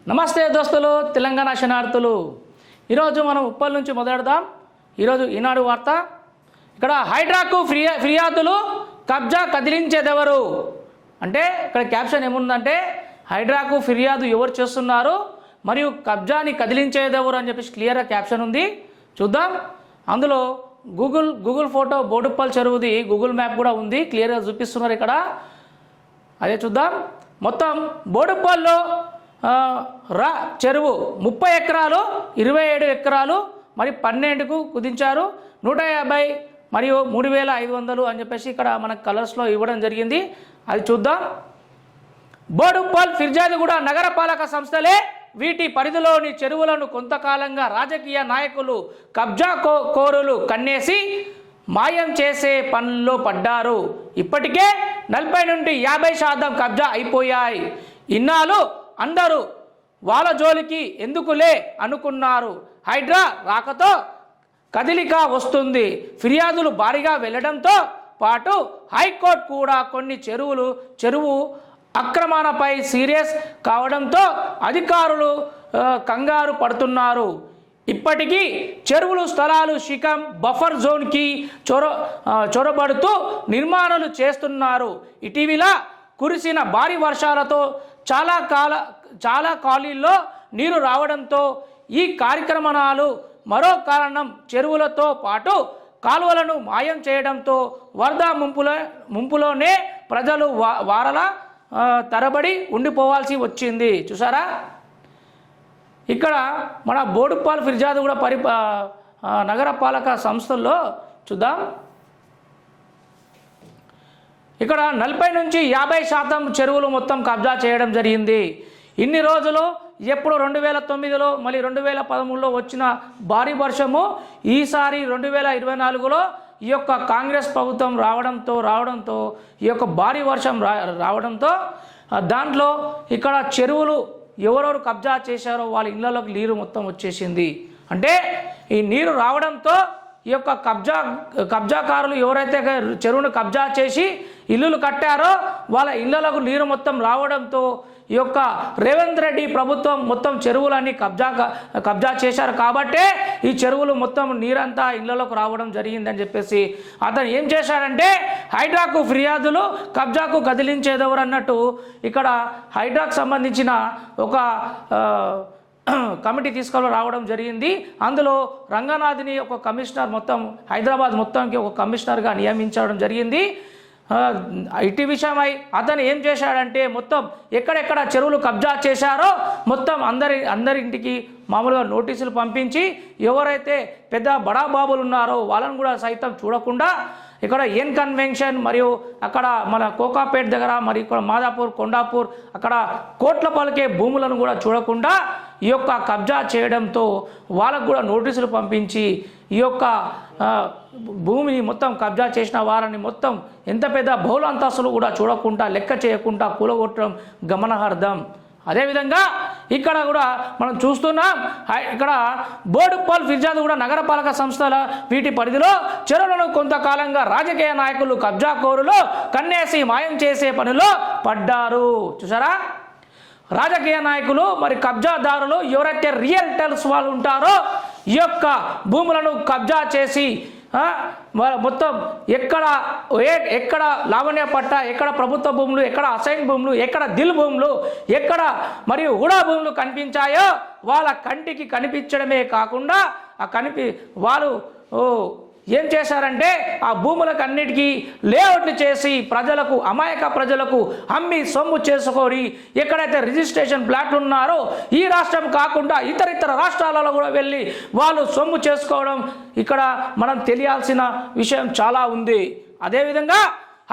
నమస్తే దోస్తులు, తెలంగాణ శనార్థులు. ఈరోజు మనం ఉప్పల్ నుంచి మొదలెడదాం. ఈరోజు ఈనాడు వార్త. ఇక్కడ హైడ్రాకు ఫిర్యాదులు కబ్జా కదిలించేదెవరు అంటే ఇక్కడ క్యాప్షన్ ఏముందంటే హైడ్రాకు ఫిర్యాదు ఎవరు చేస్తున్నారు మరియు కబ్జాని కదిలించేదెవరు అని చెప్పేసి క్లియర్గా క్యాప్షన్ ఉంది. చూద్దాం. అందులో గూగుల్ ఫోటో బోడుప్పల్ చెరువుది గూగుల్ మ్యాప్ కూడా ఉంది, క్లియర్గా చూపిస్తున్నారు ఇక్కడ. అదే చూద్దాం. మొత్తం బోడుప్పల్లో చెరువు 30 ఎకరాలు, 27 ఎకరాలు మరి 12కు కుదించారు. 150 మరియు 3500 అని చెప్పేసి ఇక్కడ మనకు కలర్స్లో ఇవ్వడం జరిగింది. అది చూద్దాం. బోడుప్పల్ ఫిర్యాదుగూడ నగరపాలక సంస్థలే వీటి పరిధిలోని చెరువులను కొంతకాలంగా రాజకీయ నాయకులు కబ్జా కోరులు కన్నేసి మాయం చేసే పనుల్లో పడ్డారు. ఇప్పటికే 40 నుండి 50% కబ్జా అయిపోయాయి. ఇన్నాళ్ళు అందరూ వాళ్ళ జోలికి ఎందుకులే అనుకున్నారు. హైడ్రా రాకతో కదిలిక వస్తుంది. ఫిర్యాదులు భారీగా వెళ్లడంతో పాటు హైకోర్టు కూడా కొన్ని చెరువు అక్రమణపై సీరియస్ కావడంతో అధికారులు కంగారు పడుతున్నారు. ఇప్పటికీ చెరువులు స్థలాలు శిఖం బఫర్ జోన్కి చొరబడుతూ నిర్మాణాలు చేస్తున్నారు. ఇటీవల కురిసిన భారీ వర్షాలతో చాలా కాలనీల్లో నీరు రావడంతో ఈ కార్యక్రమాలు మరో కారణం. చెరువులతో పాటు కాలువలను మాయం చేయడంతో వరద ముంపులోనే ప్రజలు వారల తరబడి ఉండిపోవాల్సి వచ్చింది. చూసారా, ఇక్కడ మన బోడుప్పల్ ఫిర్యాదుగూడ నగరపాలక సంస్థల్లో చూద్దాం. ఇక్కడ 40 నుంచి 50% చెరువులు మొత్తం కబ్జా చేయడం జరిగింది. ఇన్ని రోజులు ఎప్పుడు 2009లో మళ్ళీ 2013లో వచ్చిన భారీ వర్షము ఈసారి 2024లో ఈ యొక్క కాంగ్రెస్ ప్రభుత్వం రావడంతో ఈ యొక్క భారీ వర్షం రావడంతో దాంట్లో ఇక్కడ చెరువులు ఎవరెవరు కబ్జా చేశారో వాళ్ళ ఇళ్లలోకి నీరు మొత్తం వచ్చేసింది. అంటే ఈ నీరు రావడంతో ఈ యొక్క కబ్జాకారులు ఎవరైతే చెరువును కబ్జా చేసి ఇల్లులు కట్టారో వాళ్ళ ఇళ్లకు నీరు మొత్తం రావడంతో ఈ యొక్క రేవంత్ రెడ్డి ప్రభుత్వం మొత్తం చెరువులన్నీ కబ్జా చేశారు. కాబట్టే ఈ చెరువులు మొత్తం నీరంతా ఇళ్లలోకి రావడం జరిగిందని చెప్పేసి అతను ఏం చేశాడంటే హైడ్రాకు ఫిర్యాదులు కబ్జాకు కదిలించేదెవరు అన్నట్టు ఇక్కడ హైడ్రాకు సంబంధించిన ఒక కమిటీ తీసుకొని రావడం జరిగింది. అందులో రంగనాథ్ని ఒక కమిషనర్ మొత్తం హైదరాబాద్ మొత్తంకి ఒక కమిషనర్గా నియమించడం జరిగింది. ఇటీ విషయమై అతను ఏం చేశాడంటే మొత్తం ఎక్కడెక్కడ చెరువులు కబ్జా చేశారో మొత్తం అందరింటికి మామూలుగా నోటీసులు పంపించి ఎవరైతే పెద్ద బడాబాబులు ఉన్నారో వాళ్ళని కూడా సైతం చూడకుండా ఇక్కడ ఎన్ కన్వెన్షన్ మరియు అక్కడ మన కోకాపేట్ దగ్గర మరి ఇక్కడ మాదాపూర్ కొండాపూర్ అక్కడ కోట్ల పలికే భూములను కూడా చూడకుండా ఈ యొక్క కబ్జా చేయడంతో వాళ్ళకు కూడా నోటీసులు పంపించి ఈ యొక్క భూమిని మొత్తం కబ్జా చేసిన వారిని మొత్తం ఎంత పెద్ద బహుళ అంతస్తులు కూడా చూడకుండా లెక్క చేయకుండా కూలగొట్టడం గమనార్హం. అదేవిధంగా ఇక్కడ కూడా మనం చూస్తున్నాం. ఇక్కడ బోడుప్పల్ ఫిర్యాదుగూడ నగరపాలక సంస్థల వీటి పరిధిలో చెరువులను కొంతకాలంగా రాజకీయ నాయకులు కబ్జా కోరులు కన్నేసి మాయం చేసే పనిలో పడ్డారు. చూసారా, రాజకీయ నాయకులు మరి కబ్జాదారులు ఎవరైతే రియల్టర్స్ వాళ్ళు ఉంటారో ఈ యొక్క భూములను కబ్జా చేసి మొత్తం ఎక్కడ లావణ్య పట్ట, ఎక్కడ ప్రభుత్వ భూములు, ఎక్కడ అసైన్ భూములు, ఎక్కడ దిల్ భూములు, ఎక్కడ మరియు హుడా భూములు కనిపించాయో వాళ్ళ కంటికి కనిపించడమే కాకుండా వాళ్ళు ఏం చేశారంటే ఆ భూములకు అన్నిటికీ లేఅవుట్లు చేసి ప్రజలకు అమాయక ప్రజలకు అమ్మి సొమ్ము చేసుకొని ఎక్కడైతే రిజిస్ట్రేషన్ ప్లాట్లు ఉన్నారో ఈ రాష్ట్రం కాకుండా ఇతర రాష్ట్రాలలో కూడా వెళ్ళి వాళ్ళు సొమ్ము చేసుకోవడం ఇక్కడ మనం తెలియాల్సిన విషయం చాలా ఉంది. అదేవిధంగా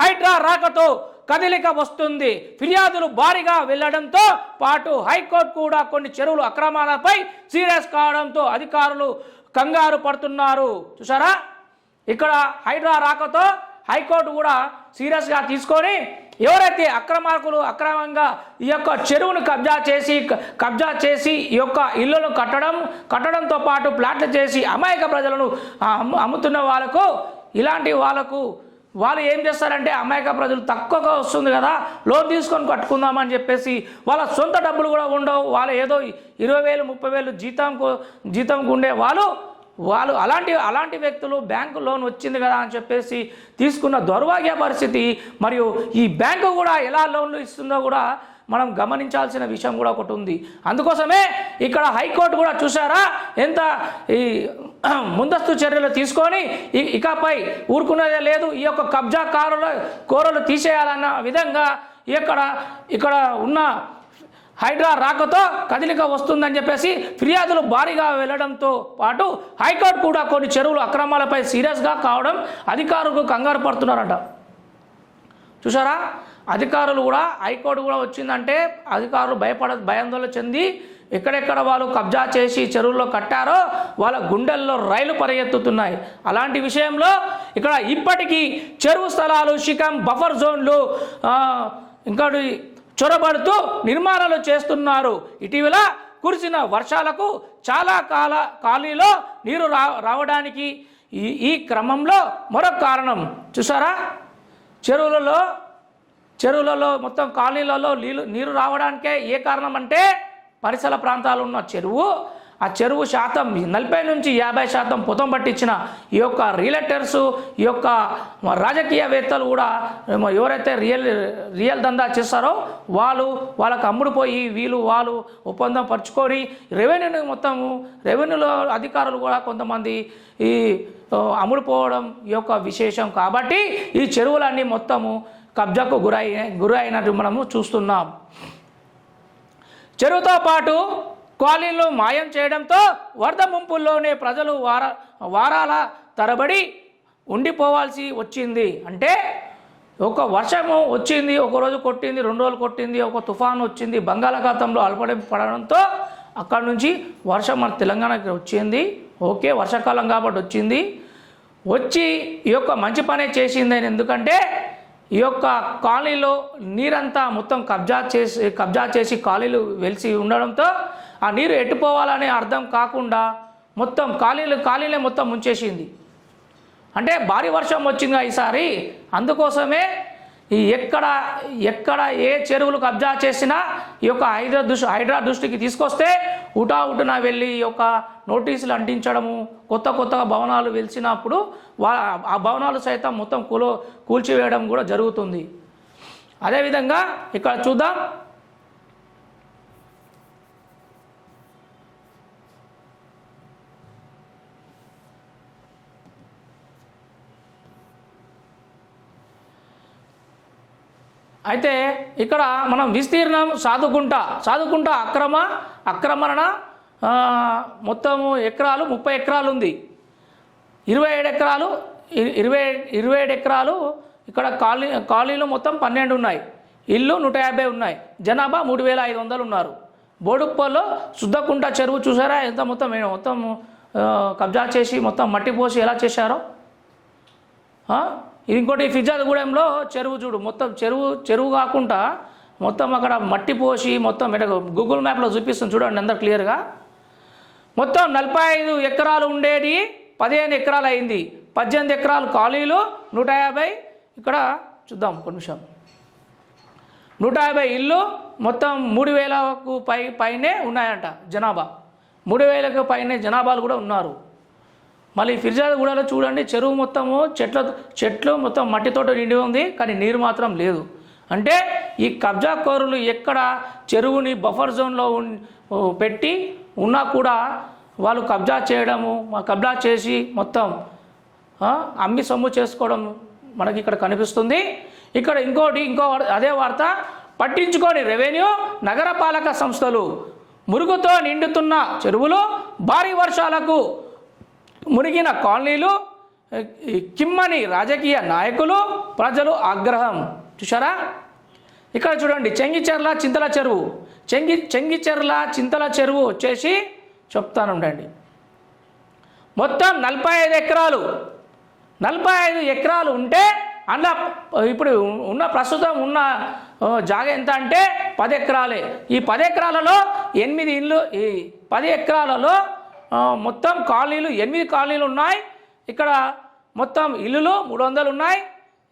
హైడ్రా రాకతో కదిలిక వస్తుంది. ఫిర్యాదులు భారీగా వెళ్లడంతో పాటు హైకోర్టు కూడా కొన్ని చెరువులు అక్రమాలపై సీరియస్ కావడంతో అధికారులు కంగారు పడుతున్నారు. చూసారా, ఇక్కడ హైడ్రా రాకతో హైకోర్టు కూడా సీరియస్గా తీసుకొని ఎవరైతే అక్రమంగా ఈ యొక్క చెరువును కబ్జా చేసి ఈ యొక్క ఇళ్లను కట్టడంతో పాటు ప్లాట్లు చేసి అమాయక ప్రజలను అమ్ముతున్న వాళ్ళకు ఇలాంటి వాళ్ళకు వాళ్ళు ఏం చేస్తారంటే అమాయక ప్రజలు తక్కువగా వస్తుంది కదా లోన్ తీసుకొని కట్టుకుందామని చెప్పేసి వాళ్ళ సొంత డబ్బులు కూడా ఉండవు, వాళ్ళు ఏదో 20,000 30,000 జీతంకు ఉండే వాళ్ళు అలాంటి వ్యక్తులు బ్యాంకు లోన్ వచ్చింది కదా అని చెప్పేసి తీసుకున్న దౌర్భాగ్య పరిస్థితి. మరియు ఈ బ్యాంకు కూడా ఎలా లోన్లు ఇస్తుందో కూడా మనం గమనించాల్సిన విషయం కూడా ఒకటి ఉంది. అందుకోసమే ఇక్కడ హైకోర్టు కూడా చూసారా ఎంత ఈ ముందస్తు చర్యలు తీసుకొని ఇకపై ఊరుకునేదే లేదు, ఈ యొక్క కబ్జా కోరలు తీసేయాలన్న విధంగా ఇక్కడ ఉన్న హైడ్రా రాకతో కదలిక వస్తుందని చెప్పేసి ఫిర్యాదులు భారీగా వెళ్ళడంతో పాటు హైకోర్టు కూడా కొన్ని చెరువులు అక్రమాలపై సీరియస్గా కావడం అధికారులకు కంగారు పడుతున్నారట. చూసారా, అధికారులు కూడా హైకోర్టు కూడా వచ్చిందంటే అధికారులు భయాందోళన చెంది ఎక్కడెక్కడ వాళ్ళు కబ్జా చేసి చెరువుల్లో కట్టారో వాళ్ళ గుండెల్లో రైలు పరిగెత్తుతున్నాయి. అలాంటి విషయంలో ఇక్కడ ఇప్పటికీ చెరువు స్థలాలు శిఖం బఫర్ జోన్లు ఇంకా చొరబడుతూ నిర్మాణాలు చేస్తున్నారు. ఇటీవల కురిసిన వర్షాలకు చాలా ఖాళీలో నీరు రావడానికి ఈ క్రమంలో మరొక కారణం చూసారా, చెరువులలో మొత్తం కాలనీలలో నీరు రావడానికే ఏ కారణం అంటే పరిసర ప్రాంతాలు ఉన్న ఆ చెరువు శాతం 40 నుంచి 50% పొతం పట్టించిన ఈ యొక్క రియల్టర్స్, ఈ యొక్క రాజకీయవేత్తలు కూడా ఎవరైతే రియల్ దందా చేస్తారో వాళ్ళకు అమ్ముడుపోయి వాళ్ళు ఒప్పందం పరుచుకొని రెవెన్యూలో అధికారులు కూడా కొంతమంది ఈ అమ్ముడుపోవడం ఈ యొక్క విశేషం. కాబట్టి ఈ చెరువులన్నీ మొత్తము కబ్జాకు గురైనట్టు మనము చూస్తున్నాం. చెరువుతో పాటు కాలనీలు మాయం చేయడంతో వరద ముంపుల్లోనే ప్రజలు వారాల తరబడి ఉండిపోవాల్సి వచ్చింది. అంటే ఒక వర్షము వచ్చింది, ఒకరోజు కొట్టింది, 2 రోజులు కొట్టింది, ఒక తుఫాను వచ్చింది, బంగాళాఖాతంలో అల్పడం పడడంతో అక్కడ నుంచి వర్షం మన తెలంగాణకి వచ్చింది. ఓకే, వర్షాకాలం కాబట్టి వచ్చి ఈ యొక్క మంచి పనే చేసింది. ఎందుకంటే ఈ యొక్క కాలనీలో నీరంతా మొత్తం కబ్జా చేసి కాలనీలు వెలిసి ఉండడంతో ఆ నీరు ఎట్టుపోవాలనే అర్థం కాకుండా మొత్తం కాలనీలే మొత్తం ముంచేసింది. అంటే భారీ వర్షం వచ్చిందిగా ఈసారి. అందుకోసమే ఎక్కడ ఏ చెరువులు కబ్జా చేసినా ఈ యొక్క హైడ్రా దృష్టికి తీసుకొస్తే ఉటావుటున వెళ్ళి ఈ యొక్క నోటీసులు అంటించడము, కొత్తగా భవనాలు వెలిసినప్పుడు ఆ భవనాలు సైతం మొత్తం కూల్చివేయడం కూడా జరుగుతుంది. అదేవిధంగా ఇక్కడ చూద్దాం, అయితే ఇక్కడ మనం విస్తీర్ణం సాదుకుంట ఆక్రమణ మొత్తము ఎకరాలు 30 ఎకరాలు ఉంది. 27 ఎకరాలు ఇక్కడ కాలనీలు మొత్తం 12 ఉన్నాయి. ఇల్లు 150 ఉన్నాయి. జనాభా 3,500 ఉన్నారు. బోడుప్పల్లో శుద్ధకుంట చెరువు చూసారా ఎంత మొత్తం కబ్జా చేసి మొత్తం మట్టి పోసి ఎలా చేశారో. ఇంకోటి ఫిర్జాద్గూడెంలో చెరువు చూడు, మొత్తం చెరువు కాకుండా మొత్తం అక్కడ మట్టి పోసి మొత్తం గూగుల్ మ్యాప్లో చూపిస్తుంది చూడండి అందరు క్లియర్గా. మొత్తం 45 ఎకరాలు ఉండేది 15 ఎకరాలు అయింది. 18 ఎకరాలు కాలనీలు, 150 ఇక్కడ చూద్దాం ఒక నిమిషం, 150 ఇల్లు, మొత్తం 3,000కు పైనే ఉన్నాయంట జనాభా. 3,000కు పైనే జనాభాలు కూడా ఉన్నారు. మళ్ళీ ఫిర్జాద్గూడలో చూడండి చెరువు మొత్తము చెట్లు మొత్తం మట్టితోట నిండి ఉంది, కానీ నీరు మాత్రం లేదు. అంటే ఈ కబ్జా కోరులు ఎక్కడ చెరువుని బఫర్ జోన్లో పెట్టి ఉన్నా కూడా వాళ్ళు కబ్జా చేసి మొత్తం అమ్మి సొమ్ము చేసుకోవడం మనకి ఇక్కడ కనిపిస్తుంది. ఇక్కడ ఇంకో అదే వార్త, పట్టించుకొని రెవెన్యూ నగరపాలక సంస్థలు, మురుగుతో నిండుతున్న చెరువులు, భారీ వర్షాలకు మునిగిన కాలనీలు, కిమ్మని రాజకీయ నాయకులు, ప్రజలు ఆగ్రహం. చూసారా, ఇక్కడ చూడండి చెంగిచెర్ల చింతల చెరువు వచ్చేసి చెప్తాను ఉండండి. మొత్తం 45 ఎకరాలు ఉంటే అందులో ఇప్పుడు ప్రస్తుతం ఉన్న జాగా ఎంత అంటే 10 ఎకరాలే. ఈ 10 ఎకరాలలో 8 ఇళ్ళు, ఈ 10 ఎకరాలలో మొత్తం కాలనీలు 8 కాలనీలు ఉన్నాయి. ఇక్కడ మొత్తం ఇల్లులు 300 ఉన్నాయి.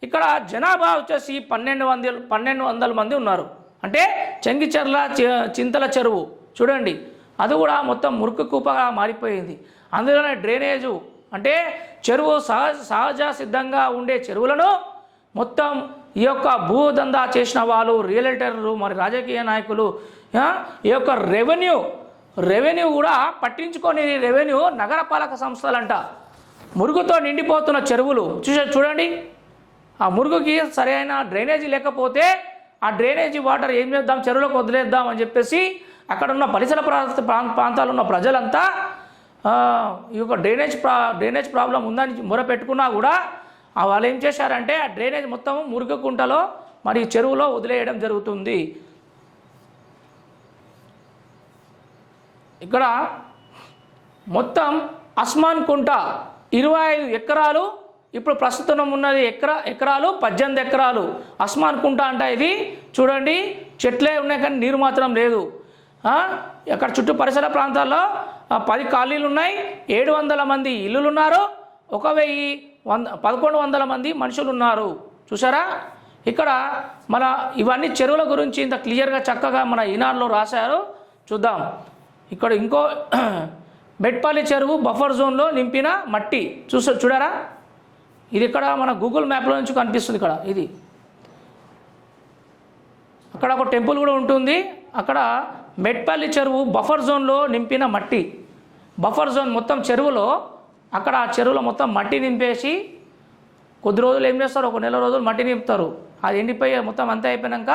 ఇక్కడ జనాభా వచ్చేసి 1200 మంది ఉన్నారు. అంటే చెంగిచెర్ల చింతల చెరువు చూడండి, అది కూడా మొత్తం మురికి కూపగా మారిపోయింది. అందులోనే డ్రైనేజు అంటే చెరువు సహజ సిద్ధంగా ఉండే చెరువులను మొత్తం ఈ యొక్క భూదందా చేసిన వాళ్ళు, రియల్టర్లు, మరి రాజకీయ నాయకులు ఈ యొక్క రెవెన్యూ కూడా పట్టించుకొని రెవెన్యూ నగరపాలక సంస్థలంట. మురుగుతో నిండిపోతున్న చెరువులు చూడండి. ఆ మురుగుకి సరైన డ్రైనేజీ లేకపోతే ఆ డ్రైనేజీ వాటర్ ఏం చేద్దాం, చెరువులకు వదిలేద్దాం అని చెప్పేసి అక్కడ ఉన్న పరిసర ప్రాంతాల్లో ఉన్న ప్రజలంతా ఈ యొక్క డ్రైనేజ్ ప్రాబ్లం ఉందని మొరపెట్టుకున్నా కూడా వాళ్ళు ఏం చేశారంటే ఆ డ్రైనేజ్ మొత్తం మురుగు కుంటలో మరి చెరువులో వదిలేయడం జరుగుతుంది. ఇక్కడ మొత్తం అస్మాన్ కుంట 25 ఎకరాలు, ఇప్పుడు ప్రస్తుతం ఉన్నది ఎకరాలు 18 ఎకరాలు. అస్మాన్ కుంట అంటే ఇది చూడండి, చెట్లే ఉన్నాయి కానీ నీరు మాత్రం లేదు. అక్కడ చుట్టూ పరిసర ప్రాంతాల్లో 10 కాలనీలు ఉన్నాయి, 700 మంది ఇల్లులు ఉన్నారు, 1100 మంది మనుషులు ఉన్నారు. చూసారా, ఇక్కడ మన ఇవన్నీ చెరువుల గురించి ఇంత క్లియర్గా చక్కగా మన ఈనాడులో రాశారు. చూద్దాం. ఇక్కడ ఇంకో మెట్పల్లి చెరువు బఫర్ జోన్లో నింపిన మట్టి చూడారా, ఇది ఇక్కడ మన గూగుల్ మ్యాప్లో నుంచి కనిపిస్తుంది. ఇక్కడ ఇది అక్కడ ఒక టెంపుల్ కూడా ఉంటుంది. అక్కడ మెట్పల్లి చెరువు బఫర్ జోన్లో నింపిన మట్టి, బఫర్ జోన్ మొత్తం చెరువులో, అక్కడ ఆ చెరువులో మొత్తం మట్టి నింపేసి కొద్ది రోజులు ఏం చేస్తారు, ఒక నెల రోజులు మట్టి నింపుతారు. అది ఎండిపోయి మొత్తం అంతా అయిపోయాక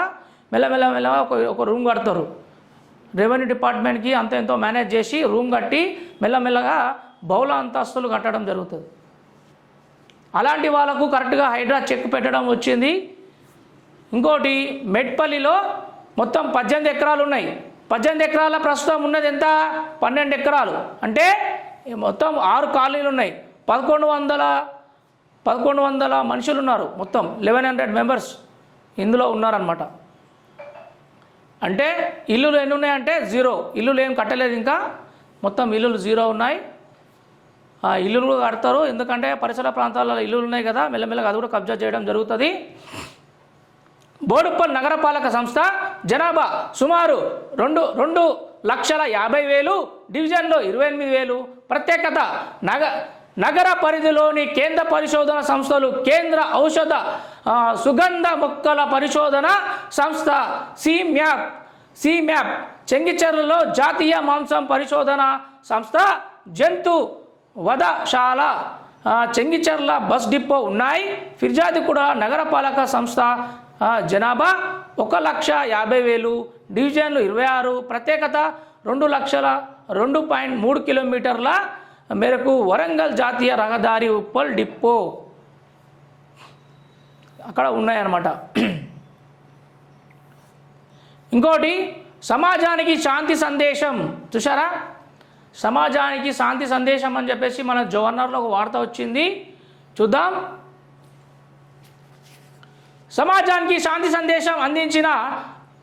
మెల్లమెల్లగా ఒక రూమ్ కడతారు. రెవెన్యూ డిపార్ట్మెంట్కి అంత ఎంతో మేనేజ్ చేసి రూమ్ కట్టి మెల్లమెల్లగా బహుళ అంతస్తులు కట్టడం జరుగుతుంది. అలాంటి వాళ్ళకు కరెక్ట్గా హైడ్రా చెక్ పెట్టడం వచ్చింది. ఇంకోటి మెట్పల్లిలో మొత్తం 18 ఎకరాలు ఉన్నాయి. 18 ఎకరాల ప్రస్తుతం ఉన్నది ఎంత, 12 ఎకరాలు. అంటే మొత్తం 6 కాలనీలు ఉన్నాయి, 1100 మనుషులు ఉన్నారు. మొత్తం 1100 మెంబర్స్ ఇందులో ఉన్నారనమాట. అంటే ఇల్లులు ఎన్ని ఉన్నాయంటే 0 ఇల్లులు ఏం కట్టలేదు ఇంకా, మొత్తం ఇల్లులు 0 ఉన్నాయి. ఆ ఇల్లులు కూడా కడతారు, ఎందుకంటే పరిసర ప్రాంతాలలో ఇల్లులు ఉన్నాయి కదా, మెల్లమెల్లగా అది కూడా కబ్జా చేయడం జరుగుతుంది. బోడుప్పల్ నగరపాలక సంస్థ జనాభా సుమారు 2,50,000, డివిజన్లో 28,000. ప్రత్యేకత నగర పరిధిలోని కేంద్ర పరిశోధన సంస్థలు కేంద్ర ఔషధ సుగంధ మొక్కల పరిశోధన సంస్థ సిమ్యాప్, చెంగిచెర్లలో జాతీయ మాంసం పరిశోధన సంస్థ, జంతు వధశాల, చెంగిచెర్ల బస్ డిపో ఉన్నాయి. ఫిర్యాదిగూడ నగరపాలక సంస్థ జనాభా 1,50,000, డివిజన్లు 26. ప్రత్యేకత 2,02.3 కిలోమీటర్ల మేరకు వరంగల్ జాతీయ రహదారి ఉప్పల్ డిపో అక్కడ ఉన్నాయన్నమాట. ఇంకోటి సమాజానికి శాంతి సందేశం చూసారా, సమాజానికి శాంతి సందేశం అని చెప్పేసి మన జవర్నర్లో ఒక వార్త వచ్చింది, చూద్దాం. సమాజానికి శాంతి సందేశం అందించిన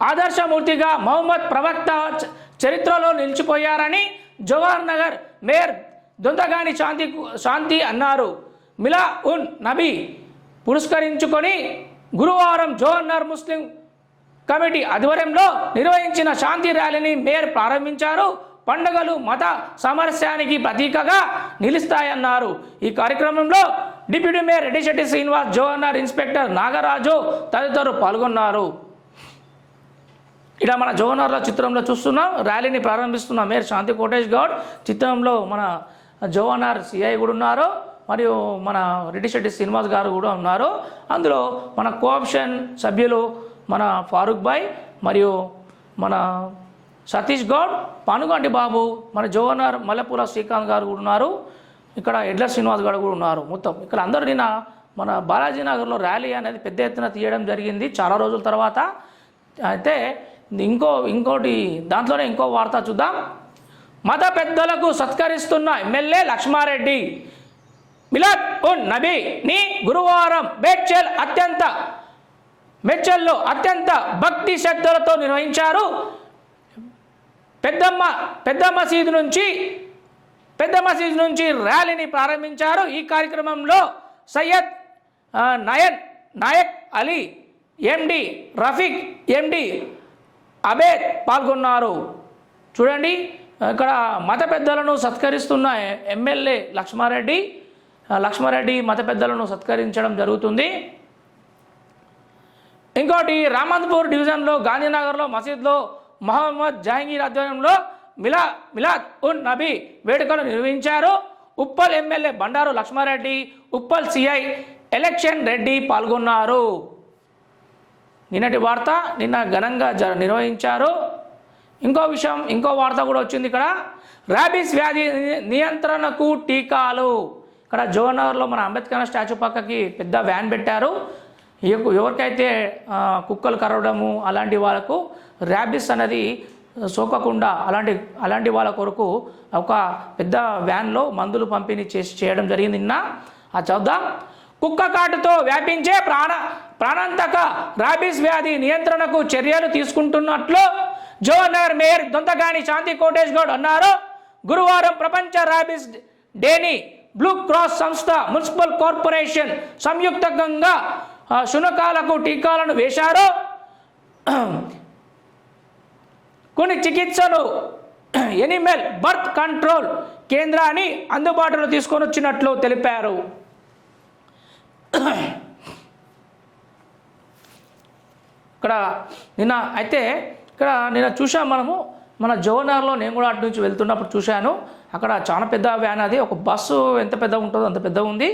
ఆదర్శమూర్తిగా మహమ్మద్ ప్రవక్త చరిత్రలో నిలిచిపోయారని జవహర్ నగర్ మేయర్ దొంతగాని శాంతి అన్నారు. మిలా ఉన్ నబీ పురస్కరించుకొని గురువారం జవహర్ ముస్లిం కమిటీ ఆధ్వర్యంలో నిర్వహించిన శాంతి ర్యాలీని మేయర్ ప్రారంభించారు. పండుగలు మత సామరస్యానికి ప్రతీకగా నిలుస్తాయన్నారు. ఈ కార్యక్రమంలో deputy mayor Reddisetti Srinivas, Jawahar inspector Nagaraju తదితరులు పాల్గొన్నారు. ఇక్కడ మన జవహర్ల చిత్రంలో చూస్తున్నాం, ర్యాలీని ప్రారంభిస్తున్న మేయర్ శాంతి కోటేష్ గౌడ్. చిత్రంలో మన జవహర్ సిఐ కూడా ఉన్నారు, మరియు మన రెడ్డిశెట్టి శ్రీనివాస్ గారు కూడా ఉన్నారు. అందులో మన కోఆప్షన్ సభ్యులు మన ఫారూక్ భాయ్, మరియు మన సతీష్ గౌడ్, పానుగంటి బాబు, మన జవహర్ మల్లెపూల శ్రీకాంత్ గారు కూడా ఉన్నారు. ఇక్కడ ఎడ్ల శ్రీనివాస్ గారు కూడా ఉన్నారు. మొత్తం ఇక్కడ అందరూ నిన్న మన బాలాజీ నగర్లో ర్యాలీ అనేది పెద్ద ఎత్తున తీయడం జరిగింది చాలా రోజుల తర్వాత. అయితే ఇంకోటి దాంట్లోనే ఇంకో వార్త చూద్దాం. మత పెద్దలకు సత్కరిస్తున్న ఎమ్మెల్యే లక్ష్మారెడ్డి. మిలాద్ ఉన్ నబీని గురువారం మేడ్చల్లో అత్యంత భక్తి శ్రద్ధలతో నిర్వహించారు. పెద్ద మసీదు నుంచి ర్యాలీని ప్రారంభించారు. ఈ కార్యక్రమంలో సయ్యద్ నయన్ నాయక్ అలీ ఎండి, రఫీక్ ఎండి, అబేద్ పాల్గొన్నారు. చూడండి, ఇక్కడ మత పెద్దలను సత్కరిస్తున్న ఎమ్మెల్యే లక్ష్మారెడ్డి మత పెద్దలను సత్కరించడం జరుగుతుంది. ఇంకోటి, రామంతపూర్ డివిజన్లో గాంధీనగర్లో మసీద్లో మహమ్మద్ జహంగీర్ ఆధ్వర్యంలో మిలాద్ ఉన్ నబీ వేడుకలు నిర్వహించారు. ఉప్పల్ ఎమ్మెల్యే బండారు లక్ష్మారెడ్డి, ఉప్పల్ సిఐ ఎలక్షన్ రెడ్డి పాల్గొన్నారు. నిన్నటి వార్త నిన్న ఘనంగా నిర్వహించారు. ఇంకో వార్త కూడా వచ్చింది. ఇక్కడ ర్యాబీస్ వ్యాధి నియంత్రణకు టీకాలు. ఇక్కడ జోహర్నగర్లో మన అంబేద్కర్ స్టాచ్యూ పక్కకి పెద్ద వ్యాన్ పెట్టారు. ఎవరికైతే కుక్కలు కరవడము అలాంటి వాళ్ళకు ర్యాబీస్ అనేది సోకకుండా అలాంటి వాళ్ళ కొరకు ఒక పెద్ద వ్యాన్లో మందులు పంపిణీ చేయడం జరిగింది. నిన్న చూద్దాం. కుక్క కాటుతో వ్యాపించే ప్రాణాంతక ర్యాబీస్ వ్యాధి నియంత్రణకు చర్యలు తీసుకుంటున్నట్లు జోహర్నగర్ మేయర్ దొంతగాని శాంతి కోటేష్ గౌడ్ అన్నారు. గురువారం ప్రపంచ ర్యాబీస్ డేని బ్లూ క్రాస్ సంస్థ, మున్సిపల్ కార్పొరేషన్ సంయుక్తంగా శునకాలకు టీకాలను వేశారు. కొన్ని చికిత్సలు ఎనిమల్ బర్త్ కంట్రోల్ కేంద్రాన్ని అందుబాటులో తీసుకొని వచ్చినట్లు తెలిపారు. ఇక్కడ నిన్న చూసాం మనము, మన జోహర్నగర్లో నేను కూడా అటు నుంచి వెళ్తున్నప్పుడు చూశాను. అక్కడ చాలా పెద్ద వ్యాన్, అది ఒక బస్సు ఎంత పెద్ద ఉంటుందో అంత పెద్ద ఉంది.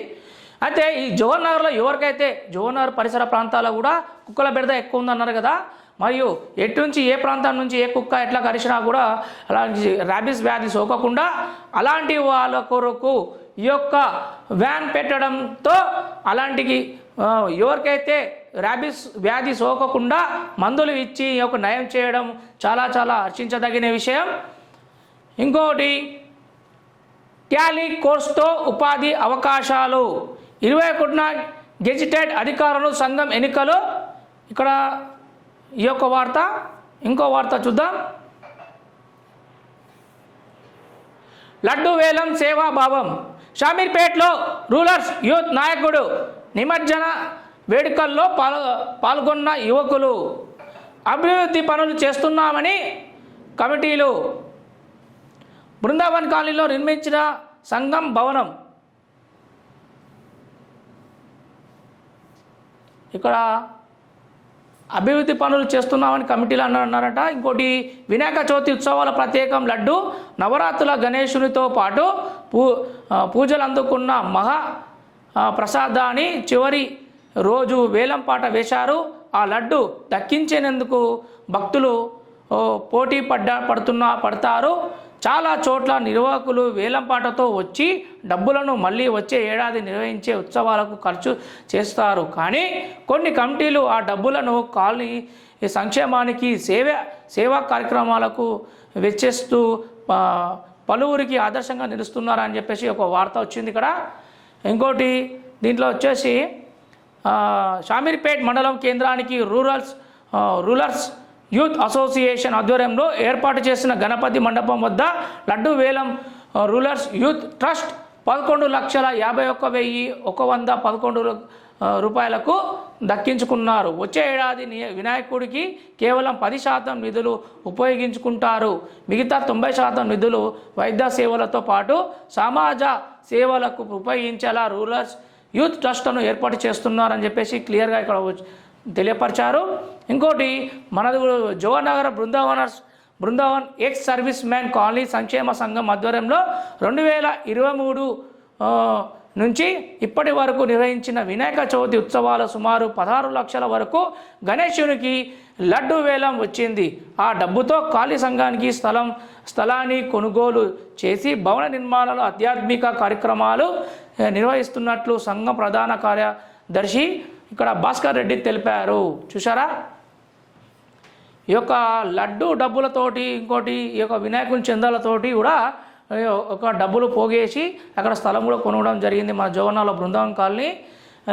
అయితే ఈ జోహర్నగర్లో ఎవరికైతే జోహర్నగర్ పరిసర ప్రాంతాల్లో కూడా కుక్కల బెడద ఎక్కువ ఉందన్నారు కదా, మరియు ఎటు నుంచి ఏ ప్రాంతం నుంచి ఏ కుక్క ఎట్లా కరిచినా కూడా అలాంటి ర్యాబీస్ వ్యాధి సోకకుండా అలాంటి వాళ్ళ కొరకు ఈ యొక్క వ్యాన్ పెట్టడంతో అలాంటికి ఎవరికైతే ర్యాబీస్ వ్యాధి సోకకుండా మందులు ఇచ్చి ఈ యొక్క నయం చేయడం చాలా చాలా హర్షించదగిన విషయం. ఇంకోటి, టాలీ కోర్సుతో ఉపాధి అవకాశాలు. 21న గెజిటెడ్ అధికారులు సంఘం ఎన్నికలు. ఇక్కడ ఈ యొక్క వార్త. ఇంకో వార్త చూద్దాం. లడ్డు వేలం సేవాభావం. షామీర్పేటలో రూరల్స్ యూత్ నాయకుడు నిమజ్జన వేడుకల్లో పాల్గొన్న యువకులు. అభివృద్ధి పనులు చేస్తున్నామని కమిటీలు. బృందావన్ కాలనీలో నిర్మించిన సంఘం భవనం. ఇక్కడ అభివృద్ధి పనులు చేస్తున్నామని కమిటీలు అన్నారట. ఇంకోటి, వినాయక చవితి ఉత్సవాల ప్రత్యేకం లడ్డు. నవరాత్రుల గణేశునితో పాటు పూజలు అందుకున్న మహా ప్రసాదాన్ని చివరి రోజు వేలం పాట వేశారు. ఆ లడ్డు దక్కించేందుకు భక్తులు పోటీ పడతారు. చాలా చోట్ల నిర్వాహకులు వేలంపాటతో వచ్చి డబ్బులను మళ్ళీ వచ్చే ఏడాది నిర్వహించే ఉత్సవాలకు ఖర్చు చేస్తారు. కానీ కొన్ని కమిటీలు ఆ డబ్బులను కాలనీ సంక్షేమానికి సేవా కార్యక్రమాలకు వెచ్చిస్తూ పలువురికి ఆదర్శంగా నిలుస్తున్నారని చెప్పేసి ఒక వార్త వచ్చింది ఇక్కడ. ఇంకోటి, దీంట్లో వచ్చేసి షామీర్పేట్ మండలం కేంద్రానికి రూరల్స్ యూత్ అసోసియేషన్ ఆధ్వర్యంలో ఏర్పాటు చేసిన గణపతి మండపం వద్ద లడ్డు వేలం రూరల్స్ యూత్ ట్రస్ట్ 11,51,111 రూపాయలకు దక్కించుకున్నారు. వచ్చే ఏడాది వినాయకుడికి కేవలం 10% నిధులు ఉపయోగించుకుంటారు. మిగతా 90% నిధులు వైద్య సేవలతో పాటు సమాజ సేవలకు ఉపయోగించేలా రూరల్స్ యూత్ ట్రస్ట్ను ఏర్పాటు చేస్తున్నారని చెప్పేసి క్లియర్గా ఇక్కడ తెలియపరిచారు. ఇంకోటి, మనది Jawaharnagar Brindavan ex service man colony సంక్షేమ సంఘం ఆధ్వర్యంలో 2023 నుంచి ఇప్పటి వరకు నిర్వహించిన వినాయక చవితి ఉత్సవాలు సుమారు 16 లక్షల వరకు గణేశునికి లడ్డు వేలం వచ్చింది. ఆ డబ్బుతో ఖాళీ సంఘానికి స్థలాన్ని కొనుగోలు చేసి భవన నిర్మాణాలు ఆధ్యాత్మిక కార్యక్రమాలు నిర్వహిస్తున్నట్లు సంఘం ప్రధాన కార్యదర్శి ఇక్కడ భాస్కర్ రెడ్డి తెలిపారు. చూసారా, ఈ యొక్క లడ్డు డబ్బులతోటి, ఇంకోటి ఈ యొక్క వినాయకుని చందాలతోటి కూడా ఒక డబ్బులు పోగేసి అక్కడ స్థలం కూడా కొనడం జరిగింది మన జోహర్నగర్లో బృందావన్ కాలనీ.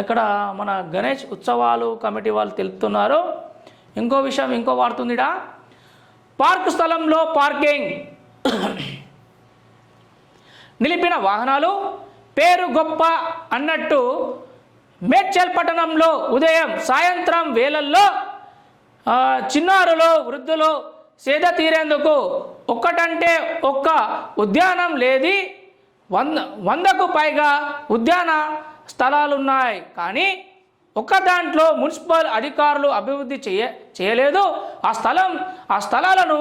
ఇక్కడ మన గణేష్ ఉత్సవాలు కమిటీ వాళ్ళు తెలుపుతున్నారు. ఇంకో విషయం, ఇంకో వాడుతుందిడా, పార్క్ స్థలంలో పార్కింగ్ నిలిపిన వాహనాలు పేరు గొప్ప అన్నట్టు మేడ్చల్ పట్టణంలో ఉదయం సాయంత్రం వేళల్లో చిన్నారులు వృద్ధులు సేద తీరేందుకు ఒక్కటంటే ఒక్క ఉద్యానం లేది, 100కు పైగా ఉద్యాన స్థలాలున్నాయి. కానీ ఒక్క దాంట్లో మున్సిపల్ అధికారులు అభివృద్ధి చేయలేదు. ఆ స్థలాలను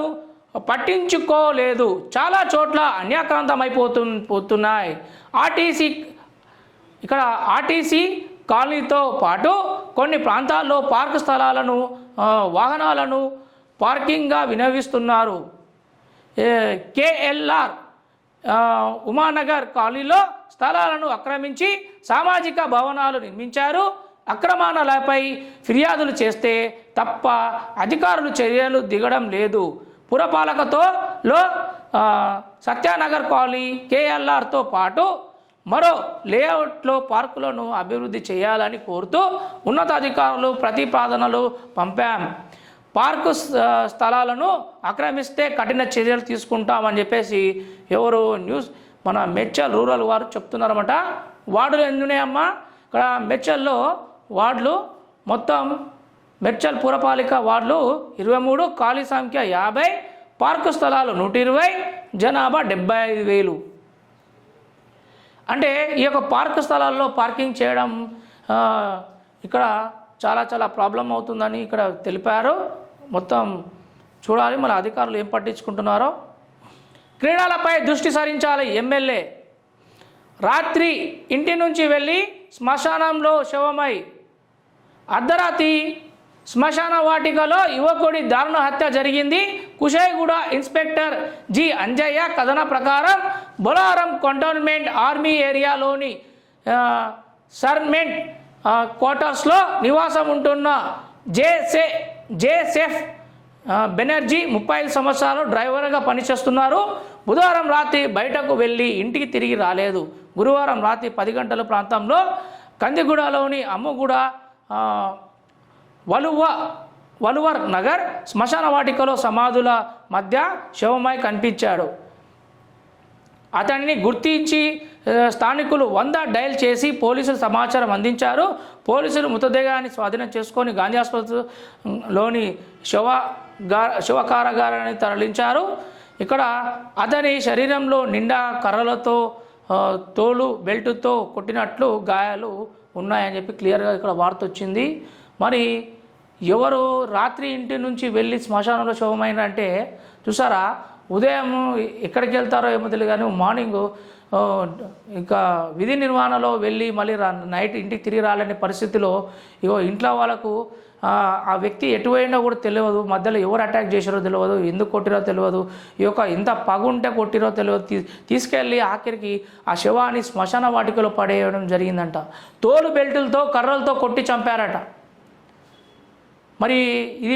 పట్టించుకోలేదు. చాలా చోట్ల అన్యాక్రాంతమైపోతున్నాయి. ఆర్టీసీ కాలనీతో పాటు కొన్ని ప్రాంతాల్లో పార్క్ స్థలాలను వాహనాలను పార్కింగ్గా వినియోగిస్తున్నారు. కేఎల్ఆర్ ఉమానగర్ కాలనీలో స్థలాలను ఆక్రమించి సామాజిక భవనాలు నిర్మించారు. అక్రమాలపై ఫిర్యాదులు చేస్తే తప్ప అధికారులు చర్యలు దిగడం లేదు. పురపాలకలో సత్యానగర్ కాలనీ కేఎల్ఆర్తో పాటు మరో లేఅవుట్లో పార్కులను అభివృద్ధి చేయాలని కోరుతూ ఉన్నతాధికారులు ప్రతిపాదనలు పంపాం. పార్కు స్థలాలను ఆక్రమిస్తే కఠిన చర్యలు తీసుకుంటామని చెప్పేసి ఎవరు మన మేడ్చల్ రూరల్ వారు చెప్తున్నారన్నమాట. వార్డులు ఎన్ని ఉన్నాయమ్మా? ఇక్కడ మేడ్చల్లో వార్డులు మొత్తం మేడ్చల్ పురపాలిక వార్డులు 23, ఖాళీ సంఖ్య 50, పార్కు స్థలాలు 120, జనాభా 75,000. అంటే ఈ యొక్క పార్కు స్థలాల్లో పార్కింగ్ చేయడం ఇక్కడ చాలా ప్రాబ్లం అవుతుందని ఇక్కడ తెలిపారు. మొత్తం చూడాలి మన అధికారులు ఏం పట్టించుకుంటున్నారో. క్రీడలపై దృష్టి సారించాలి ఎమ్మెల్యే. రాత్రి ఇంటి నుంచి వెళ్ళి శ్మశానంలో శవమై అర్ధరాత్రి శ్మశాన వాటికలో యువకుడి దారుణ హత్య జరిగింది. కుషాయిగూడ ఇన్స్పెక్టర్ జి అంజయ్య కథన ప్రకారం బొలారం కంటోన్మెంట్ ఆర్మీ ఏరియాలోని సర్మెంట్ క్వార్టర్స్లో నివాసం ఉంటున్న జేసెఫ్ బెనర్జీ 35 సంవత్సరాలు డ్రైవర్గా పనిచేస్తున్నారు. బుధవారం రాత్రి బయటకు వెళ్ళి ఇంటికి తిరిగి రాలేదు. గురువారం రాత్రి 10 గంటల ప్రాంతంలో కందిగూడలోని అమ్మగూడ వలువర్ నగర్ శ్మశాన వాటికలో సమాధుల మధ్య శవమై కనిపించాడు. అతన్ని గుర్తించి స్థానికులు 100 డయల్ చేసి పోలీసులు సమాచారం అందించారు. పోలీసులు మృతదేహాన్ని స్వాధీనం చేసుకొని గాంధీ ఆసుపత్రిలోని శవకారాగారాన్ని తరలించారు. ఇక్కడ అతని శరీరంలో నిండా కర్రలతో తోలు బెల్టుతో కొట్టినట్లు గాయాలు ఉన్నాయని చెప్పి క్లియర్గా ఇక్కడ వార్త వచ్చింది. మరి ఎవరు రాత్రి ఇంటి నుంచి వెళ్ళి శ్మశానంలో శవమైన అంటే చూసారా, ఉదయం ఎక్కడికి వెళ్తారో ఏమో తెలియదు కానీ మార్నింగ్ ఇంకా విధి నిర్వహణలో వెళ్ళి మళ్ళీ నైట్ ఇంటికి తిరిగి రాలేని పరిస్థితిలో ఇంట్లో వాళ్ళకు ఆ వ్యక్తి ఎటు పోయినా కూడా తెలియదు, మధ్యలో ఎవరు అటాక్ చేశారో తెలియదు, ఎందుకు కొట్టిరో తెలియదు, ఇంత పగుంటే కొట్టిరో తెలియదు. తీసుకెళ్ళి ఆఖరికి ఆ శవాన్ని శ్మశాన వాటికలో పడేయడం జరిగిందంట. తోలు బెల్టులతో కర్రలతో కొట్టి చంపారట. మరి ఇది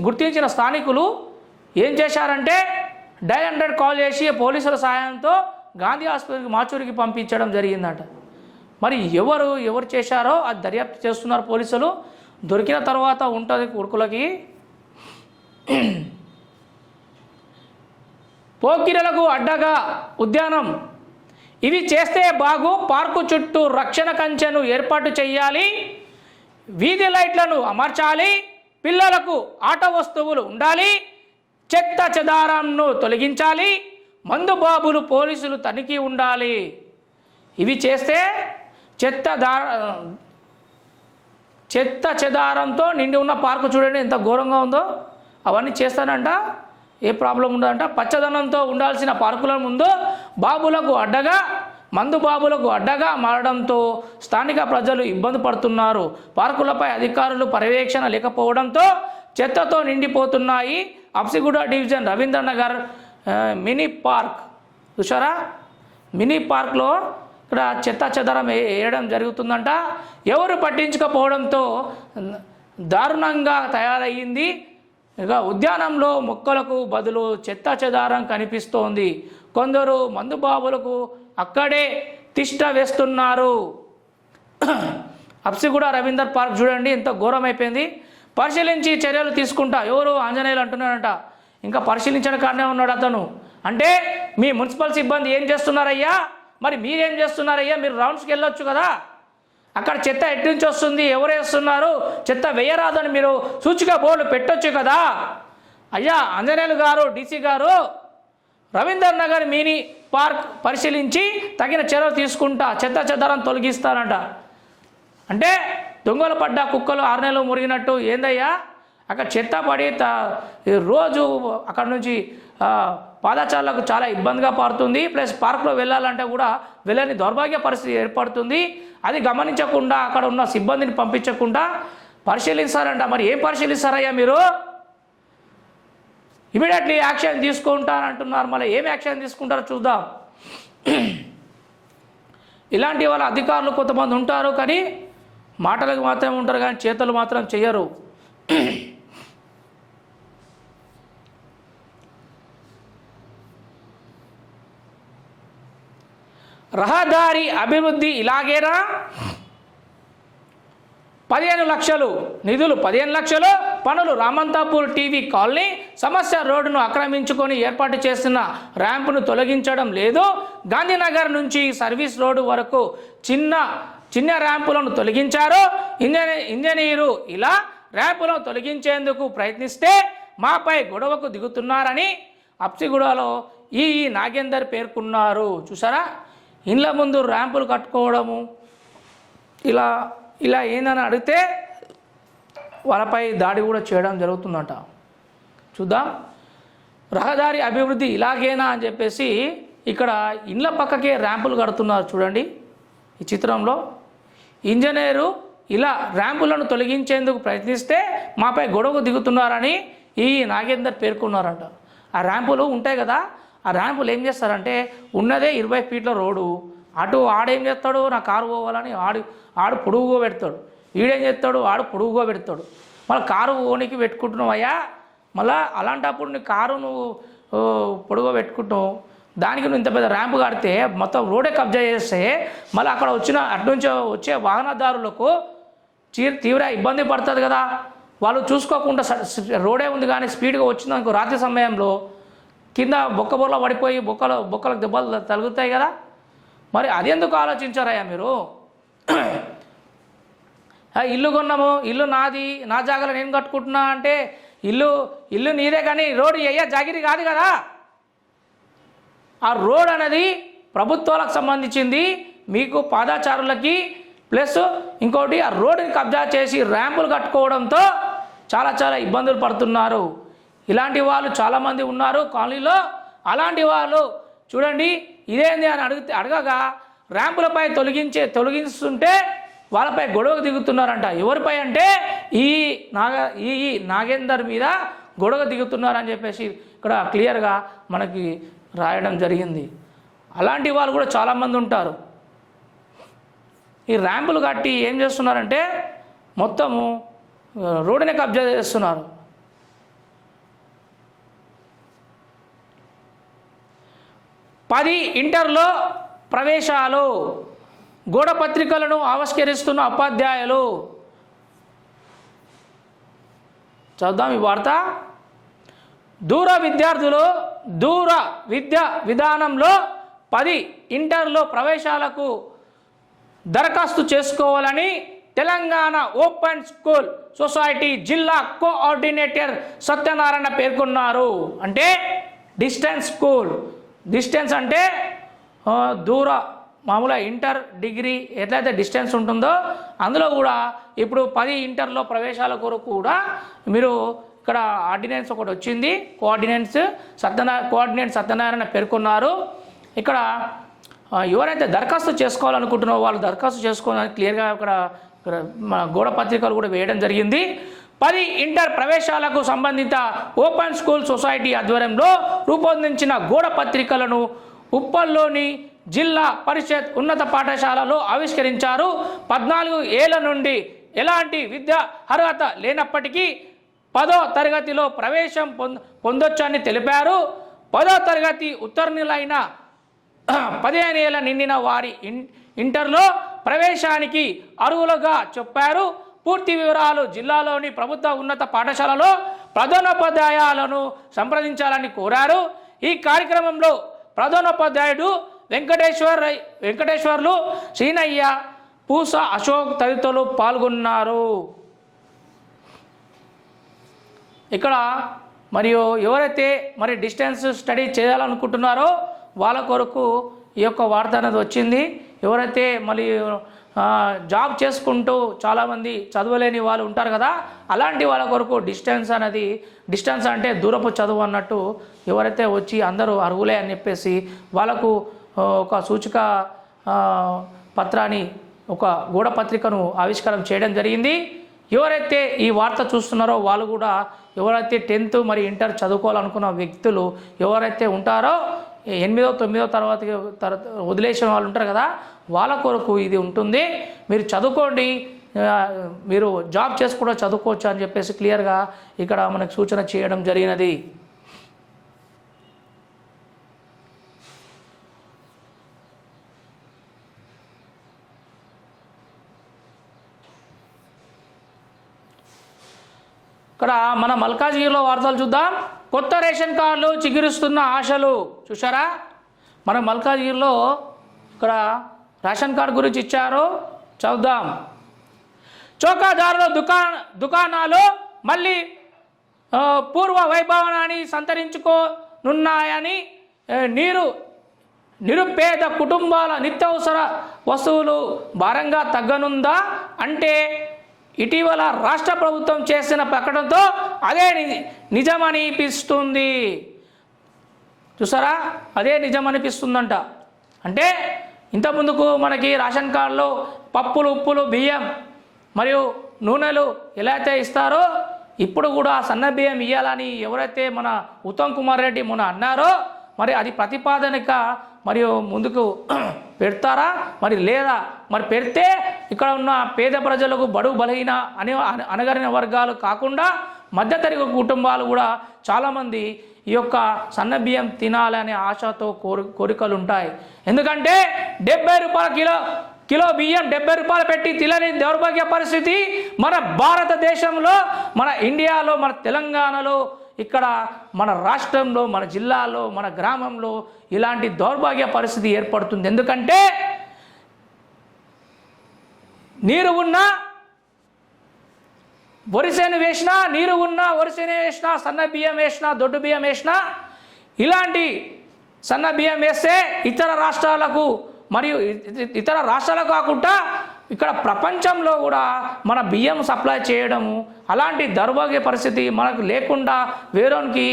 గుర్తించిన స్థానికులు ఏం చేశారంటే డయల్ 100 కాల్ చేసి పోలీసుల సహాయంతో గాంధీ ఆసుపత్రికి మాచూరికి పంపించడం జరిగిందట. మరి ఎవరు చేశారో అది దర్యాప్తు చేస్తున్నారు పోలీసులు. దొరికిన తర్వాత ఉంటుంది కొడుకులకి. పోకిరలకు అడ్డగా ఉద్యానం, ఇవి చేస్తే బాగు. పార్కు చుట్టూ రక్షణ కంచెను ఏర్పాటు చేయాలి, వీధి లైట్లను అమర్చాలి, పిల్లలకు ఆట వస్తువులు ఉండాలి, చెత్త చెదారంను తొలగించాలి, మందు బాబులు పోలీసులు తనిఖీ ఉండాలి. ఇవి చేస్తే చెత్త చెదారంతో నిండి ఉన్న పార్కు చూడండి ఎంత ఘోరంగా ఉందో. అవన్నీ చేస్తానంట, ఏ ప్రాబ్లం ఉండదంట. పచ్చదనంతో ఉండాల్సిన పార్కుల ముందు మందు బాబులకు అడ్డగా మారడంతో స్థానిక ప్రజలు ఇబ్బంది పడుతున్నారు. పార్కులపై అధికారులు పర్యవేక్షణ లేకపోవడంతో చెత్తతో నిండిపోతున్నాయి. Habsiguda division Ravindranagar mini park చూసారా, మినీ పార్క్లో ఇక్కడ చెత్త చెదరం వేయడం జరుగుతుందంట. ఎవరు పట్టించుకోకపోవడంతో దారుణంగా తయారయ్యింది. ఇక ఉద్యానంలో మొక్కలకు బదులు చెత్త చెదారం కనిపిస్తోంది. కొందరు మందుబాబులకు అక్కడే తిష్ట వేస్తున్నారు. అప్సిగూడ రవీందర్ పార్క్ చూడండి ఎంత ఘోరం అయిపోయింది. పరిశీలించి చర్యలు తీసుకుంటా ఎవరు ఆంజనేయులు అంటున్నాడంట. ఇంకా పరిశీలించడం కారణమే ఉన్నాడు అతను. అంటే మీ మున్సిపల్ సిబ్బంది ఏం చేస్తున్నారయ్యా, మరి మీరేం చేస్తున్నారయ్యా, మీరు రౌండ్స్కి వెళ్ళొచ్చు కదా. అక్కడ చెత్త ఎటు నుంచి వస్తుంది, ఎవరు వేస్తున్నారు, చెత్త వేయరాదని మీరు సూచిక బోర్డు పెట్టొచ్చు కదా. అయ్యా ఆంజనేయులు గారు, డీసీ గారు, రవీందర్ నగర్ మినీ పార్క్ పరిశీలించి తగిన చర్యలు తీసుకుంటా, చెత్త చెదారం తొలగిస్తానంట. అంటే దొంగలు పడ్డ కుక్కలు 6 నెలలు మురిగినట్టు ఏందయ్యా, అక్కడ చెత్త పడి రోజు అక్కడ నుంచి పాదచారులకు చాలా ఇబ్బందిగా పడుతుంది. ప్లస్ పార్క్లో వెళ్ళాలంటే కూడా వెళ్ళని దౌర్భాగ్య పరిస్థితి ఏర్పడుతుంది. అది గమనించకుండా అక్కడ ఉన్న సిబ్బందిని పంపించకుండా పరిశీలిస్తారంట. మరి ఏం పరిశీలిస్తారయ్యా మీరు? ఇమీడియట్లీ యాక్షన్ తీసుకుంటానంటున్నారు. మళ్ళీ ఏం యాక్షన్ తీసుకుంటారో చూద్దాం. ఇలాంటి వాళ్ళ అధికారులు కొంతమంది ఉంటారు, కానీ మాటలకు మాత్రమే ఉంటారు, కానీ చేతులు మాత్రం చెయ్యరు. రహదారి అభివృద్ధి ఇలాగేనా? 15 లక్షలు నిధులు, 15 లక్షలు పనులు. రామంతాపూర్ టీవీ కాలనీ సమస్య రోడ్డును ఆక్రమించుకొని ఏర్పాటు చేస్తున్న ర్యాంపును తొలగించడం లేదు. గాంధీనగర్ నుంచి సర్వీస్ రోడ్డు వరకు చిన్న ర్యాంపులను తొలగించారు. ఇంజనీరు ఇలా ర్యాంపులను తొలగించేందుకు ప్రయత్నిస్తే మాపై గొడవకు దిగుతున్నారని అప్సిగూడలో ఈ నాగేందర్ పేర్కొన్నారు. చూసారా, ఇండ్ల ముందు ర్యాంపులు కట్టుకోవడము ఇలా ఏందని అడిగితే వాళ్ళపై దాడి కూడా చేయడం జరుగుతుందంట. చూద్దాం. రహదారి అభివృద్ధి ఇలాగేనా అని చెప్పేసి ఇక్కడ ఇండ్ల పక్కకే ర్యాంపులు కడుతున్నారు. చూడండి ఈ చిత్రంలో. ఇంజనీరు ఇలా ర్యాంపులను తొలగించేందుకు ప్రయత్నిస్తే మాపై గొడవకు దిగుతున్నారని ఈ నాగేందర్ పేర్కొన్నారంట. ఆ ర్యాంపులు ఉంటాయి కదా, ఆ ర్యాంపులు ఏం చేస్తారంటే ఉన్నదే 20 ఫీట్ల రోడ్డు, అటు ఆడేం చేస్తాడు, నా కారు పోవాలని ఆడు పొడుగుగా పెడతాడు, ఈడేం చేస్తాడు, ఆడు పొడుగుగా పెడతాడు. మళ్ళీ కారు ఓనికి పెట్టుకుంటున్నావు అయ్యా, మళ్ళీ అలాంటప్పుడు నీ కారు నువ్వు పొడుగుగా పెట్టుకుంటున్నావు, దానికి నువ్వు ఇంత పెద్ద ర్యాంపు కడితే మొత్తం రోడే కబ్జా చేస్తే మళ్ళీ అక్కడ అటు నుంచి వచ్చే వాహనదారులకు తీవ్ర ఇబ్బంది పడుతుంది కదా. వాళ్ళు చూసుకోకుండా రోడే ఉంది కానీ స్పీడ్గా వచ్చిందనుకో రాత్రి సమయంలో కింద బొక్కబొర్లో పడిపోయి బొక్కలకు దెబ్బలు తగులుతాయి కదా. మరి అది ఎందుకు ఆలోచించారయ్యా మీరు? ఇల్లు కొన్నాము, ఇల్లు నాది, నా జాగాలో నేను కట్టుకుంటున్నా అంటే ఇల్లు నీదే, కానీ రోడ్డు అయ్యా జాగిరి కాదు కదా. ఆ రోడ్ అనేది ప్రభుత్వాలకు సంబంధించింది, మీకు పాదాచారులకి. ప్లస్ ఇంకోటి, ఆ రోడ్డుని కబ్జా చేసి ర్యాంపులు కట్టుకోవడంతో చాలా ఇబ్బందులు పడుతున్నారు. ఇలాంటి వాళ్ళు చాలామంది ఉన్నారు కాలనీలో. అలాంటి వాళ్ళు చూడండి, ఇదేంది అని అడగగా ర్యాంపులపై తొలగిస్తుంటే వాళ్ళపై గొడవకు దిగుతున్నారంట. ఎవరిపై అంటే ఈ నాగేందర్ మీద గొడవ దిగుతున్నారని చెప్పేసి ఇక్కడ క్లియర్గా మనకి రాయడం జరిగింది. అలాంటి వాళ్ళు కూడా చాలామంది ఉంటారు. ఈ ర్యాంపులు కట్టి ఏం చేస్తున్నారంటే మొత్తము రోడ్డుని కబ్జా చేస్తున్నారు. ఇంటర్లో ప్రవేశాలు, గోడ పత్రికలను ఆవిష్కరిస్తున్న ఉపాధ్యాయులు. చదువుదాం ఈ వార్త. దూర విద్యా విధానంలో 10 ఇంటర్లో ప్రవేశాలకు దరఖాస్తు చేసుకోవాలని తెలంగాణ ఓపెన్ స్కూల్ సొసైటీ జిల్లా కోఆర్డినేటర్ సత్యనారాయణ పేర్కొన్నారు. అంటే డిస్టెన్స్ అంటే మామూలుగా ఇంటర్ డిగ్రీ ఎట్లయితే డిస్టెన్స్ ఉంటుందో అందులో కూడా ఇప్పుడు 10 ఇంటర్లో ప్రవేశాల కొరకు కూడా మీరు ఇక్కడ ఆర్డినెన్స్ ఒకటి వచ్చింది. కోఆర్డినేట్ సత్యనారాయణ పేర్కొన్నారు. ఇక్కడ ఎవరైతే దరఖాస్తు చేసుకోవాలనుకుంటున్నారో వాళ్ళు దరఖాస్తు చేసుకోవాలని క్లియర్గా ఇక్కడ మన గోడ పత్రికలు కూడా వేయడం జరిగింది. 10 ఇంటర్ ప్రవేశాలకు సంబంధిత ఓపెన్ స్కూల్ సొసైటీ ఆధ్వర్యంలో రూపొందించిన గోడ పత్రికలను ఉప్పల్లోని జిల్లా పరిషత్ ఉన్నత పాఠశాలలో ఆవిష్కరించారు. 14 ఏళ్ల నుండి ఎలాంటి విద్యా అర్హత లేనప్పటికీ 10వ తరగతిలో ప్రవేశం పొందొచ్చని తెలిపారు. 10వ తరగతి ఉత్తీర్ణులైన 15 ఏళ్ల నిండిన వారి ఇంటర్లో ప్రవేశానికి అర్హులుగా చెప్పారు. పూర్తి వివరాలు జిల్లాలోని ప్రభుత్వ ఉన్నత పాఠశాలలో ప్రధానోపాధ్యాయులను సంప్రదించాలని కోరారు. ఈ కార్యక్రమంలో ప్రధానోపాధ్యాయుడు వెంకటేశ్వర్లు, శ్రీనయ్య, పూస అశోక్ తదితరులు పాల్గొన్నారు. ఇక్కడ మరియు ఎవరైతే మరి డిస్టెన్స్ స్టడీ చేయాలనుకుంటున్నారో వాళ్ళ కొరకు ఈ యొక్క వార్త అనేది వచ్చింది. ఎవరైతే మళ్ళీ జాబ్ చేసుకుంటూ చాలామంది చదవలేని వాళ్ళు ఉంటారు కదా, అలాంటి వాళ్ళ కొరకు డిస్టెన్స్ అంటే దూరపు చదువు అన్నట్టు ఎవరైతే వచ్చి అందరూ అర్హులే అని చెప్పేసి వాళ్ళకు ఒక సూచిక పత్రాన్ని, ఒక గూఢ పత్రికను ఆవిష్కారం చేయడం జరిగింది. ఎవరైతే ఈ వార్త చూస్తున్నారో వాళ్ళు కూడా ఎవరైతే 10th మరి ఇంటర్ చదువుకోవాలనుకున్న వ్యక్తులు ఎవరైతే ఉంటారో 8వ 9వ తరగతి వదిలేసిన వాళ్ళు ఉంటారు కదా, వాళ్ళ కొరకు ఇది ఉంటుంది. మీరు చదువుకోండి, మీరు జాబ్ చేసి కూడా చదువుకోవచ్చు అని చెప్పేసి క్లియర్గా ఇక్కడ మనకు సూచన చేయడం జరిగినది. ఇక్కడ మన మల్కాజ్గిరిలో వార్తలు చూద్దాం. కొత్త రేషన్ కార్డులు చిగురిస్తున్న ఆశలు. చూసారా, మన మల్కాజ్గిరిలో ఇక్కడ రేషన్ కార్డు గురించి ఇచ్చారు, చూద్దాం. చౌకాదారుల దుకాణాలు మళ్ళీ పూర్వ వైభవాన్ని సంతరించుకోనున్నాయని నిరుపేద కుటుంబాల నిత్యావసర వస్తువులు భారంగా తగ్గనుందా అంటే ఇటీవల రాష్ట్ర ప్రభుత్వం చేసిన ప్రకటనతో అదే నిజమనిపిస్తుంది. చూసారా, అదే నిజమనిపిస్తుందంట. అంటే ఇంతకుముందుకు మనకి రేషన్ కార్డులో పప్పులు, ఉప్పులు, బియ్యం మరియు నూనెలు ఎలా అయితే ఇస్తారో ఇప్పుడు కూడా సన్న బియ్యం ఇవ్వాలని ఎవరైతే మన ఉత్తమ్ కుమార్ రెడ్డి మొన్న అన్నారో మరి అది ప్రతిపాదనక మరియు ముందుకు పెడతారా మరి లేదా? మరి పెడితే ఇక్కడ ఉన్న పేద ప్రజలకు బడుగు బలహీన అనగారిన వర్గాలు కాకుండా మధ్యతరగతి కుటుంబాలు కూడా చాలామంది ఈ యొక్క సన్న బియ్యం తినాలనే ఆశతో కోరికలు ఉంటాయి. ఎందుకంటే 70 రూపాయల కిలో బియ్యం 70 రూపాయలు పెట్టి తినని దౌర్భాగ్య పరిస్థితి మన భారతదేశంలో, మన ఇండియాలో, మన తెలంగాణలో, ఇక్కడ మన రాష్ట్రంలో, మన జిల్లాలో, మన గ్రామంలో ఇలాంటి దౌర్భాగ్య పరిస్థితి ఏర్పడుతుంది. ఎందుకంటే నీరు ఉన్నా వరిసేను వేసినా, నీరు ఉన్నా వరిసేను వేసినా, సన్న బియ్యం వేసినా, దొడ్డు బియ్యం వేసినా, ఇలాంటి సన్న బియ్యం వేస్తే ఇతర రాష్ట్రాలకు మరియు ఇతర రాష్ట్రాలకు కాకుండా ఇక్కడ ప్రపంచంలో కూడా మన బియ్యం సప్లై చేయడము, అలాంటి దౌర్భాగ్య పరిస్థితి మనకు లేకుండా వేరేకి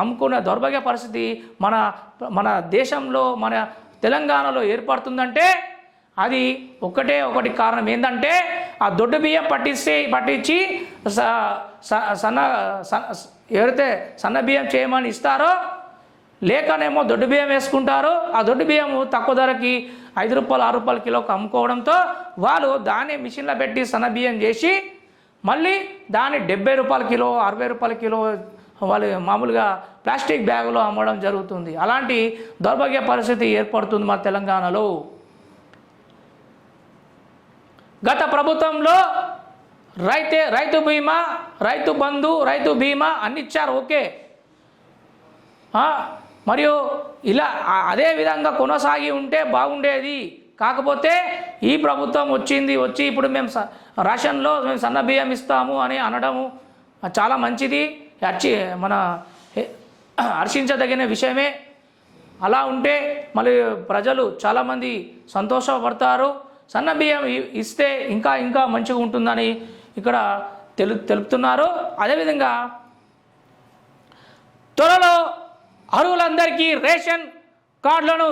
అమ్ముకునే దౌర్భాగ్య పరిస్థితి మన దేశంలో, మన తెలంగాణలో ఏర్పడుతుందంటే అది ఒకటి కారణం ఏంటంటే ఆ దొడ్డు బియ్యం పట్టించి ఎవరైతే సన్న బియ్యం చేయమని ఇస్తారో లేకనేమో దొడ్డు బియ్యం వేసుకుంటారు. ఆ దొడ్డు బియ్యం తక్కువ ధరకి 5 రూపాయలు 6 రూపాయల కిలోకి అమ్ముకోవడంతో వాళ్ళు దాన్ని మిషన్లో పెట్టి సన్న బియ్యం చేసి మళ్ళీ దాన్ని 70 రూపాయల కిలో 60 రూపాయల కిలో వాళ్ళు మామూలుగా ప్లాస్టిక్ బ్యాగులో అమ్మడం జరుగుతుంది. అలాంటి దౌర్భాగ్య పరిస్థితి ఏర్పడుతుంది మన తెలంగాణలో. గత ప్రభుత్వంలో రైతు బీమా, రైతు బంధు, రైతు బీమా అన్ని ఇచ్చారు, ఓకే. మరియు ఇలా అదే విధంగా కొనసాగి ఉంటే బాగుండేది. కాకపోతే ఈ ప్రభుత్వం వచ్చి ఇప్పుడు మేము రేషన్లో మేము సన్న బియ్యం ఇస్తాము అని అనడము చాలా మంచిది, మన హర్షించదగిన విషయమే. అలా ఉంటే మళ్ళీ ప్రజలు చాలామంది సంతోషపడతారు. సన్న బియ్యం ఇస్తే ఇంకా మంచిగా ఉంటుందని ఇక్కడ తెలుపుతున్నారు. అదేవిధంగా త్వరలో అర్హులందరికీ రేషన్ కార్డులను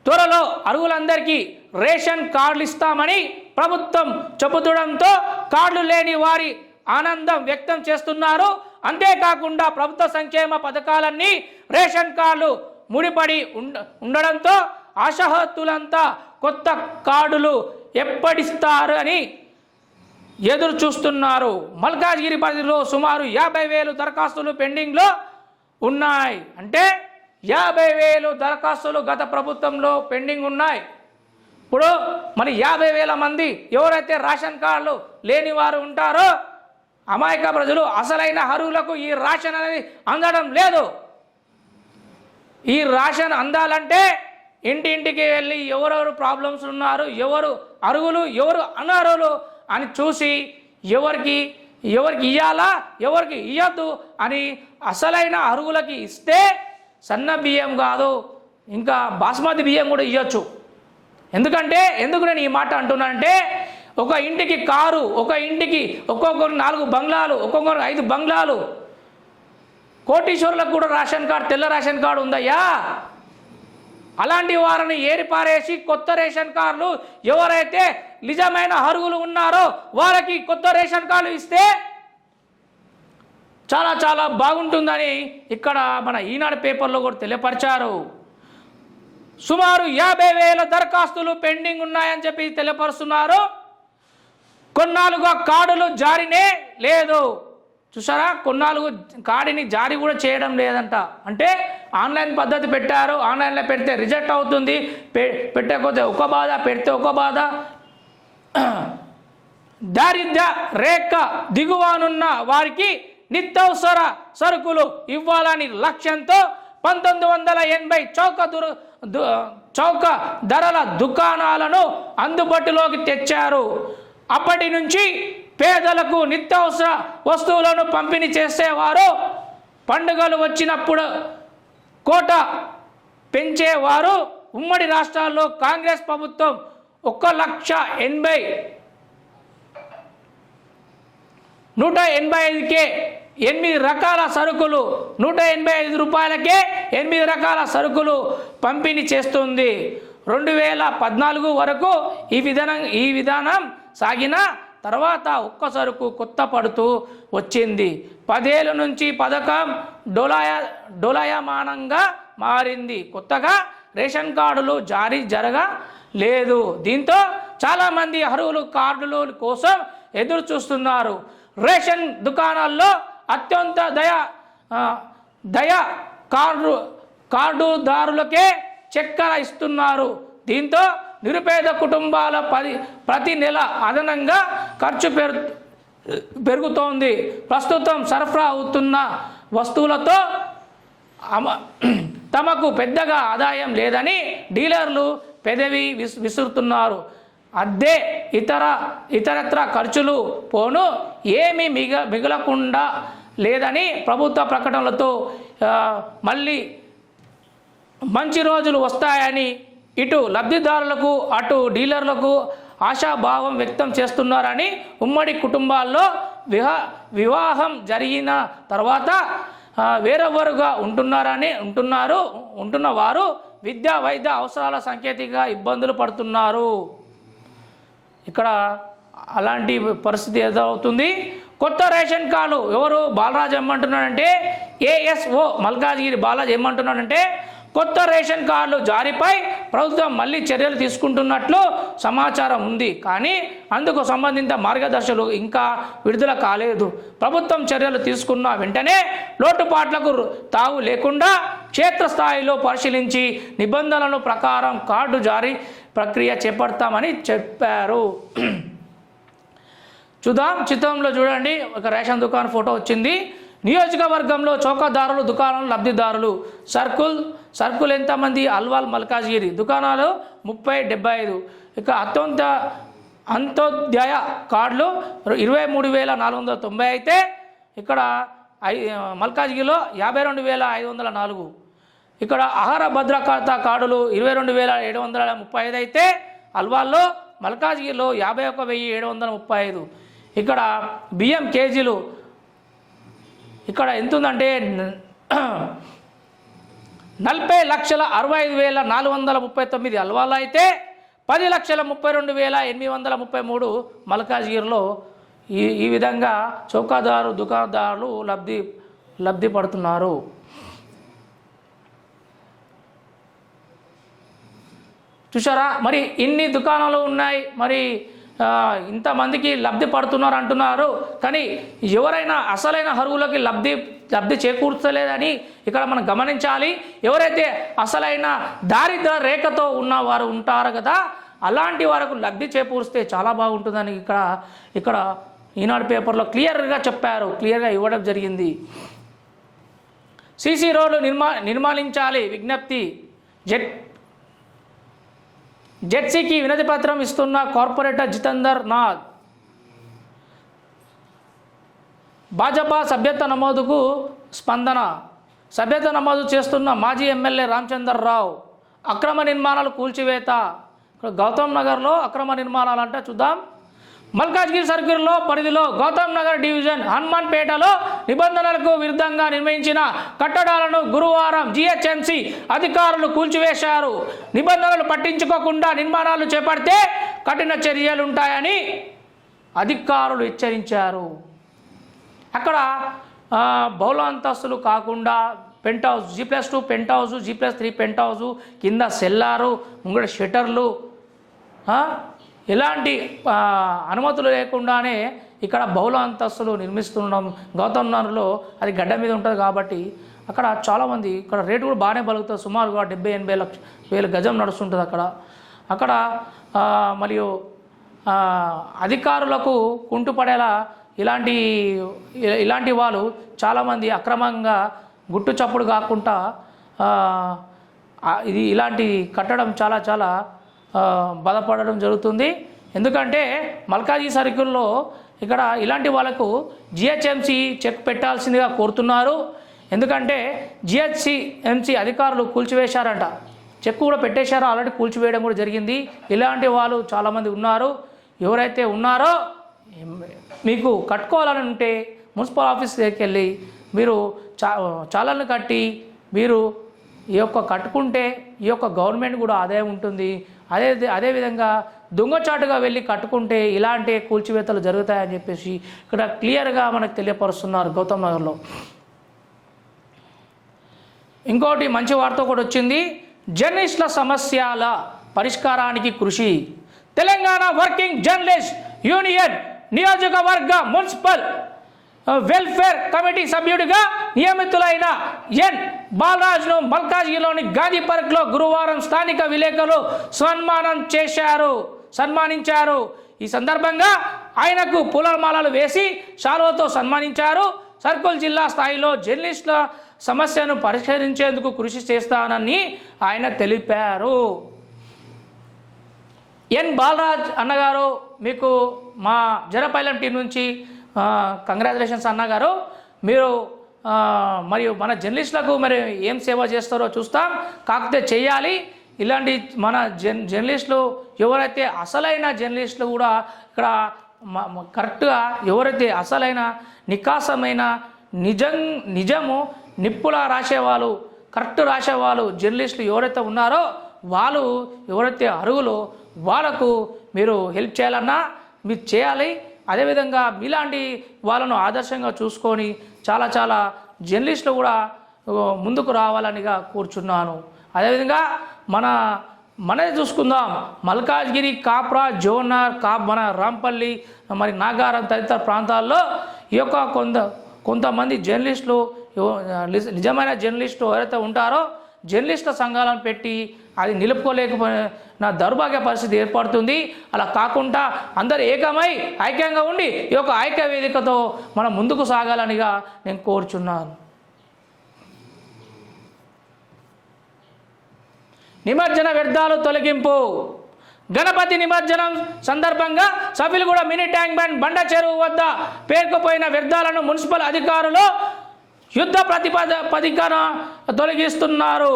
త్వరలో అర్హులందరికీ రేషన్ కార్డులు ఇస్తామని ప్రభుత్వం చెబుతుండడంతో కార్డులు లేని వారి ఆనందం వ్యక్తం చేస్తున్నారు. అంతేకాకుండా ప్రభుత్వ సంక్షేమ పథకాలన్నీ రేషన్ కార్డులు ముడిపడి ఉండడంతో ఆశాహతులంతా కొత్త కార్డులు ఎప్పటిస్తారు అని ఎదురు చూస్తున్నారు. మల్కాజ్గిరి పరిధిలో సుమారు 50,000 దరఖాస్తులు పెండింగ్లో ఉన్నాయి. అంటే 50,000 దరఖాస్తులు గత ప్రభుత్వంలో పెండింగ్ ఉన్నాయి. ఇప్పుడు మరి 50,000 మంది ఎవరైతే రేషన్ కార్డులు లేని వారు ఉంటారో అమాయక ప్రజలు, అసలైన అర్హులకు ఈ రేషన్ అనేది అందడం లేదు. ఈ రేషన్ అందాలంటే ఇంటింటికి వెళ్ళి ఎవరెవరు ప్రాబ్లమ్స్ ఉన్నారు, ఎవరు అర్హులు, ఎవరు అనర్హులు అని చూసి ఎవరికి ఇవ్వాలా, ఎవరికి ఇవ్వద్దు అని అసలైన అర్హులకి ఇస్తే సన్న బియ్యం కాదు, ఇంకా బాస్మతి బియ్యం కూడా ఇవ్వచ్చు. ఎందుకు నేను ఈ మాట అంటున్నానంటే, ఒక ఇంటికి కారు, ఒక ఇంటికి ఒక్కొక్కరు 4 బంగ్లాలు, ఒక్కొక్కరు 5 బంగ్లాలు, కోటీశ్వరులకు కూడా రేషన్ కార్డు, తెల్ల రేషన్ కార్డు ఉందయ్యా. అలాంటి వారిని ఏరిపారేసి కొత్త రేషన్ కార్డులు ఎవరైతే నిజమైన అర్హులు ఉన్నారో వారికి కొత్త రేషన్ కార్డులు ఇస్తే చాలా చాలా బాగుంటుందని ఇక్కడ మన ఈనాడు పేపర్లో కూడా తెలియపరిచారు. సుమారు 50,000 దరఖాస్తులు పెండింగ్ ఉన్నాయని చెప్పి తెలియపరుస్తున్నారు. కొన్నాళ్ళుగా కార్డులు జారీనే లేదు. చూసారా, కొన్నాళ్ళు కార్డుని జారీ కూడా చేయడం లేదంట. అంటే ఆన్లైన్ పద్ధతి పెట్టారు, ఆన్లైన్లో పెడితే రిజెక్ట్ అవుతుంది, పెట్టకపోతే ఒక బాధ, పెడితే ఒక బాధ. దారిద్ర్య రేఖ దిగువనున్న వారికి నిత్యావసర సరుకులు ఇవ్వాలని లక్ష్యంతో 1980 చౌక ధరల దుకాణాలను అందుబాటులోకి తెచ్చారు. అప్పటి నుంచి పేదలకు నిత్యావసర వస్తువులను పంపిణీ చేసేవారు. పండుగలు వచ్చినప్పుడు కోట పెంచేవారు. ఉమ్మడి రాష్ట్రాల్లో కాంగ్రెస్ ప్రభుత్వం 185,000కే 8 రకాల సరుకులు, 185 రూపాయలకే 8 రకాల సరుకులు పంపిణీ చేస్తుంది. 2014 వరకు ఈ విధానం సాగిన తర్వాత ఒక్క సరుకు కొత్త పడుతూ వచ్చింది. 10 ఏళ్ళ నుంచి పథకం డోలాయమానంగా మారింది. కొత్తగా రేషన్ కార్డులు జారీ జరగలేదు. దీంతో చాలామంది అర్హులు కార్డుల కోసం ఎదురు చూస్తున్నారు. రేషన్ దుకాణాల్లో అత్యంత దయ కార్డుదారులకే చక్కెర ఇస్తున్నారు. దీంతో నిరుపేద కుటుంబాల ప్రతి నెల అదనంగా ఖర్చు పెరుగుతోంది. ప్రస్తుతం సరఫరా అవుతున్న వస్తువులతో తమకు పెద్దగా ఆదాయం లేదని డీలర్లు పెదవి విసురుతున్నారు. అద్దె ఇతరత్ర ఖర్చులు పోను ఏమీ మిగలకుండా లేదని ప్రభుత్వ ప్రకటనలతో మళ్ళీ మంచి రోజులు వస్తాయని ఇటు లబ్ధిదారులకు అటు డీలర్లకు ఆశాభావం వ్యక్తం చేస్తున్నారని, ఉమ్మడి కుటుంబాల్లో వివాహం జరిగిన తర్వాత వేరెవరుగా ఉంటున్న వారు విద్యా వైద్య అవసరాల సాంకేతిక ఇబ్బందులు పడుతున్నారు. ఇక్కడ అలాంటి పరిస్థితి ఎదురవుతుంది. కొత్త రేషన్ కార్డు ఎవరు బాలరాజు ఏమంటున్నాడంటే, ఏఎస్ఓ మల్కాజ్గిరి బాలాజీ ఏమంటున్నాడంటే, కొత్త రేషన్ కార్డులు జారీపై ప్రభుత్వం మళ్ళీ చర్యలు తీసుకుంటున్నట్లు సమాచారం ఉంది. కానీ అందుకు సంబంధిత మార్గదర్శకాలు ఇంకా విడుదల కాలేదు. ప్రభుత్వం చర్యలు తీసుకున్న వెంటనే లోటుపాట్లకు తావు లేకుండా క్షేత్రస్థాయిలో పరిశీలించి నిబంధనల ప్రకారం కార్డు జారీ ప్రక్రియ చేపడతామని చెప్పారు. చిత్రంలో చూడండి, ఒక రేషన్ దుకాణం ఫోటో వచ్చింది. నియోజకవర్గంలో చౌకదారులు, దుకాణాలు, లబ్ధిదారులు. సర్కుల్ ఎంతమంది? అల్వాల్ మల్కాజ్గిరి దుకాణాలు 30-75. ఇక అంత్యోదయ కార్డులు 23,490 అయితే ఇక్కడ మల్కాజ్గిరిలో 52,504. ఇక్కడ ఆహార భద్రతా కార్డులు 22,735 అయితే అల్వాల్లో మల్కాజ్గిరిలో 51,735. ఇక్కడ బియ్యం కేజీలు ఇక్కడ ఎంత ఉందంటే 40,65,439 అల్వాల్లో అయితే 10,32,833 మల్కాజ్గిరిలో. ఈ విధంగా చౌకదారు దుకాణదారులు లబ్ధి పడుతున్నారు. చూసారా, మరి ఇన్ని దుకాణాలు ఉన్నాయి, మరి ఇంతమందికి లబ్ధి పడుతున్నారు అంటున్నారు. కానీ ఎవరైనా అసలైన అర్హులకి లబ్ధి చేకూర్చలేదని ఇక్కడ మనం గమనించాలి. ఎవరైతే అసలైన దారిద్ర రేఖతో ఉన్నవారు ఉంటారు కదా, అలాంటి వారికి లబ్ధి చేకూరిస్తే చాలా బాగుంటుందని ఇక్కడ ఈనాడు పేపర్లో క్లియర్గా చెప్పారు, క్లియర్గా ఇవ్వడం జరిగింది. సీసీ రోడ్లు నిర్మాణించాలి విజ్ఞప్తి. జెడ్సీకి వినతి పత్రం ఇస్తున్న కార్పొరేటర్ జితేందర్ నాథ్. భాజపా సభ్యత్వ నమోదుకు స్పందన. సభ్యత్వ నమోదు చేస్తున్న మాజీ ఎమ్మెల్యే రామచంద్రరావు. అక్రమ నిర్మాణాలు కూల్చివేత. ఇక్కడ గౌతమ్ నగర్లో అక్రమ నిర్మాణాలు అంటే చూద్దాం. మల్కాజ్గిరి సర్కిల్లో పరిధిలో గౌతమ్ నగర్ డివిజన్ హనుమాన్పేటలో నిబంధనలకు విరుద్ధంగా నిర్మించిన కట్టడాలను గురువారం జిహెచ్ఎంసి అధికారులు కూల్చివేశారు. నిబంధనలు పట్టించుకోకుండా నిర్మాణాలు చేపడితే కఠిన చర్యలుంటాయని అధికారులు హెచ్చరించారు. అక్కడ బహుళ అంతస్తులు కాకుండా pent house, G+2 pent house, G+3 pent house, కింద సెల్లారు, ముంగడ షట్టర్లు, ఎలాంటి అనుమతులు లేకుండానే ఇక్కడ బహుళ అంతస్తులు నిర్మిస్తుండడం. గౌతమ్ నగర్లో అది గడ్డ మీద ఉంటుంది కాబట్టి అక్కడ చాలామంది, ఇక్కడ రేటు కూడా బాగానే పలుకుతుంది. సుమారుగా 70-80 లక్షల గజం నడుస్తుంటుంది అక్కడ. మరియు అధికారులకు కుంటుపడేలా ఇలాంటి వాళ్ళు చాలామంది అక్రమంగా గుట్టు చప్పుడు కాకుండా ఇలాంటి కట్టడం చాలా బాధపడడం జరుగుతుంది. ఎందుకంటే మల్కాజీ సర్కిల్లో ఇక్కడ ఇలాంటి వాళ్ళకు జిహెచ్ఎంసి చెక్ పెట్టాల్సిందిగా కోరుతున్నారు. ఎందుకంటే జిహెచ్ఎంసి అధికారులు కూల్చివేశారంట, చెక్ కూడా పెట్టేశారో, ఆల్రెడీ కూల్చివేయడం కూడా జరిగింది. ఇలాంటి వాళ్ళు చాలామంది ఉన్నారు. ఎవరైతే ఉన్నారో మీకు కట్టుకోవాలని ఉంటే మున్సిపల్ ఆఫీస్ దగ్గరికి వెళ్ళి మీరు చాలాను కట్టి మీరు ఈ యొక్క కట్టుకుంటే ఈ యొక్క గవర్నమెంట్ కూడా ఆదాయం ఉంటుంది. అదేవిధంగా దొంగచాటుగా వెళ్ళి కట్టుకుంటే ఇలాంటి కూల్చివేతలు జరుగుతాయని చెప్పేసి ఇక్కడ క్లియర్గా మనకు తెలియపరుస్తున్నారు గౌతమ్ నగర్లో. ఇంకోటి మంచి వార్త కూడా వచ్చింది. జర్నలిస్టుల సమస్యల పరిష్కారానికి కృషి. తెలంగాణ వర్కింగ్ జర్నలిస్ట్ యూనియన్ నియోజకవర్గ మున్సిపల్ వెల్ఫేర్ కమిటీ సభ్యుడిగా నియమితులైన ఎన్ బాలరాజ్ను మల్కాజ్గిరిలోని గాంధీ పార్క్లో గురువారం స్థానిక విలేకరులు సన్మానించారు. ఈ సందర్భంగా ఆయనకు పూలమాలలు వేసి శాలువతో సన్మానించారు. సర్కిల్ జిల్లా స్థాయిలో జర్నలిస్టుల సమస్యను పరిష్కరించేందుకు కృషి చేస్తానని ఆయన తెలిపారు. ఎన్ బాలరాజ్ అన్నగారు, మీకు మా జనపైలం టీం నుంచి కంగ్రాచులేషన్స్ అన్నగారు. మీరు మరియు మన జర్నలిస్టులకు మరి ఏం సేవ చేస్తారో చూస్తాం, కాకపోతే చేయాలి. ఇలాంటి మన జర్నలిస్టులు ఎవరైతే అసలైన జర్నలిస్టులు కూడా ఇక్కడ కరెక్ట్గా ఎవరైతే అసలైన నికాసమైన నిజము నిప్పుల రాసేవాళ్ళు, కరెక్ట్ రాసేవాళ్ళు జర్నలిస్టులు ఎవరైతే ఉన్నారో వాళ్ళు ఎవరైతే అర్హులో వాళ్ళకు మీరు హెల్ప్ చేయాలన్నా మీరు చేయాలి. అదేవిధంగా మీలాంటి వాళ్ళను ఆదర్శంగా చూసుకొని చాలా జర్నలిస్టులు కూడా ముందుకు రావాలనిగా కూర్చున్నాను. అదేవిధంగా మనది చూసుకుందాం. మల్కాజ్గిరి, కాప్రా, జోనార్, మన రాంపల్లి, మరి నాగారం తదితర ప్రాంతాల్లో ఈ యొక్క కొంతమంది జర్నలిస్టులు, నిజమైన జర్నలిస్టులు ఎవరైతే ఉంటారో జర్నలిస్టుల సంఘాలను పెట్టి అది నిలుపుకోలేకపోయిన దౌర్భాగ్య పరిస్థితి ఏర్పడుతుంది. అలా కాకుండా అందరు ఏకమై ఐక్యంగా ఉండి ఈ యొక్క ఐక్య వేదికతో మనం ముందుకు సాగాలనిగా నేను కోరుచున్నాను. నిమజ్జన వ్యర్థాలు తొలగింపు. గణపతి నిమజ్జనం సందర్భంగా సభ్యులు కూడా మినీ ట్యాంక్ బండ్ బండ చెరువు వద్ద పేరుకుపోయిన వ్యర్థాలను మున్సిపల్ అధికారులు యుద్ధ ప్రాతిపదికన తొలగిస్తున్నారు.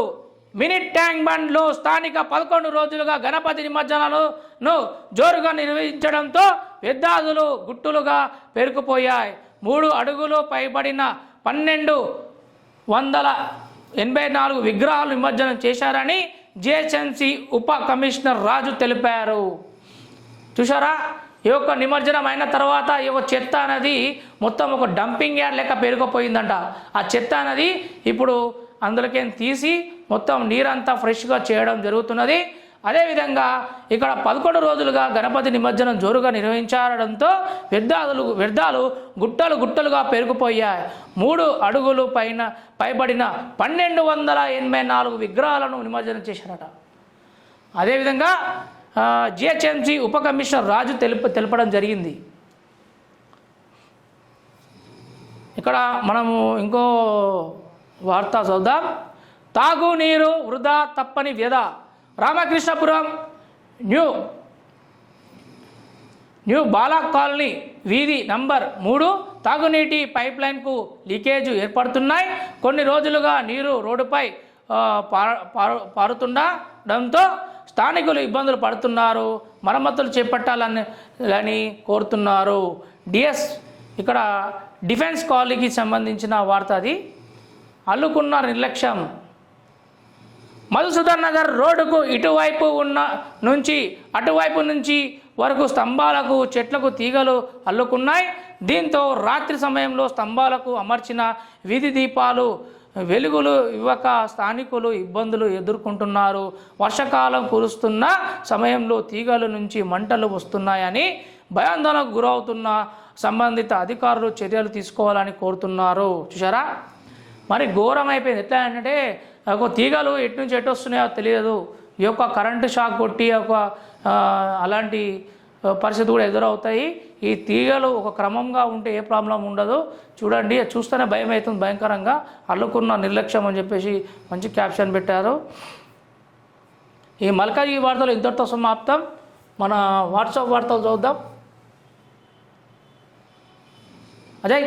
మినీ ట్యాంక్ బండ్లో స్థానిక 11 రోజులుగా గణపతి నిమజ్జనాలను జోరుగా నిర్వహించడంతో వ్యర్థాదులు గుట్టులుగా పేరుకుపోయాయి. 3 అడుగులు పైబడిన 1284 విగ్రహాలు నిమజ్జనం చేశారని జిహెచ్ఎంసి ఉప కమిషనర్ రాజు తెలిపారు. చూసారా, ఈ యొక్క నిమజ్జనం అయిన తర్వాత ఈ యొక్క చెత్త అనేది మొత్తం ఒక డంపింగ్ యార్డ్ లెక్క పేరుకుపోయిందంట. ఆ చెత్త అనేది ఇప్పుడు అందులోకి తీసి మొత్తం నీరంతా ఫ్రెష్గా చేయడం జరుగుతున్నది. అదేవిధంగా ఇక్కడ 11 రోజులుగా గణపతి నిమజ్జనం జోరుగా నిర్వహించడంతో వ్యర్థాలు గుట్టలుగా పేరుకుపోయాయి. 3 అడుగులు పైబడిన 1284 విగ్రహాలను నిమజ్జనం చేశారట. అదేవిధంగా జిహెచ్ఎంసి ఉప కమిషనర్ రాజు తెలపడం జరిగింది. ఇక్కడ మనము ఇంకో వార్త చూద్దాం. తాగునీరు వృధా తప్పని వ్యధ. రామకృష్ణపురం న్యూ బాలా కాలనీ వీధి నంబర్ 3 తాగునీటి పైప్లైన్కు లీకేజ్ ఏర్పడుతున్నాయి. కొన్ని రోజులుగా నీరు రోడ్డుపై పారుతుండడంతో స్థానికులు ఇబ్బందులు పడుతున్నారు. మరమ్మతులు చేపట్టాలని కోరుతున్నారు. ఇక్కడ డిఫెన్స్ కాలనీకి సంబంధించిన వార్త అది. అల్లుకున్న నిర్లక్ష్యం. మధుసూదన్ నగర్ రోడ్డుకు ఇటువైపు నుంచి అటువైపు నుంచి వరకు స్తంభాలకు చెట్లకు తీగలు అల్లుకున్నాయి. దీంతో రాత్రి సమయంలో స్తంభాలకు అమర్చిన వీధి దీపాలు వెలుగులు ఇవ్వక స్థానికులు ఇబ్బందులు ఎదుర్కొంటున్నారు. వర్షాకాలం కురుస్తున్న సమయంలో తీగల నుంచి మంటలు వస్తున్నాయని భయాందోళనకు గురవుతున్న సంబంధిత అధికారులు చర్యలు తీసుకోవాలని కోరుతున్నారు. చూసారా, మరి ఘోరం అయిపోయింది. ఎట్లా అంటే ఒక తీగలు ఎటు నుంచి ఎటు వస్తున్నాయో తెలియదు. ఈ యొక్క కరెంటు షాక్ కొట్టి అలాంటి పరిస్థితి కూడా ఎదురవుతాయి. ఈ తీగలు ఒక క్రమంగా ఉంటే ఏ ప్రాబ్లం ఉండదు. చూడండి, చూస్తేనే భయం అవుతుంది. భయంకరంగా అల్లుకున్న నిర్లక్ష్యం అని చెప్పేసి మంచి క్యాప్షన్ పెట్టారు. ఈ మల్కాజ్ వార్తలు ఇంతటితో సమాప్తం. మన వాట్సాప్ వార్తలు చూద్దాం. అజయ్.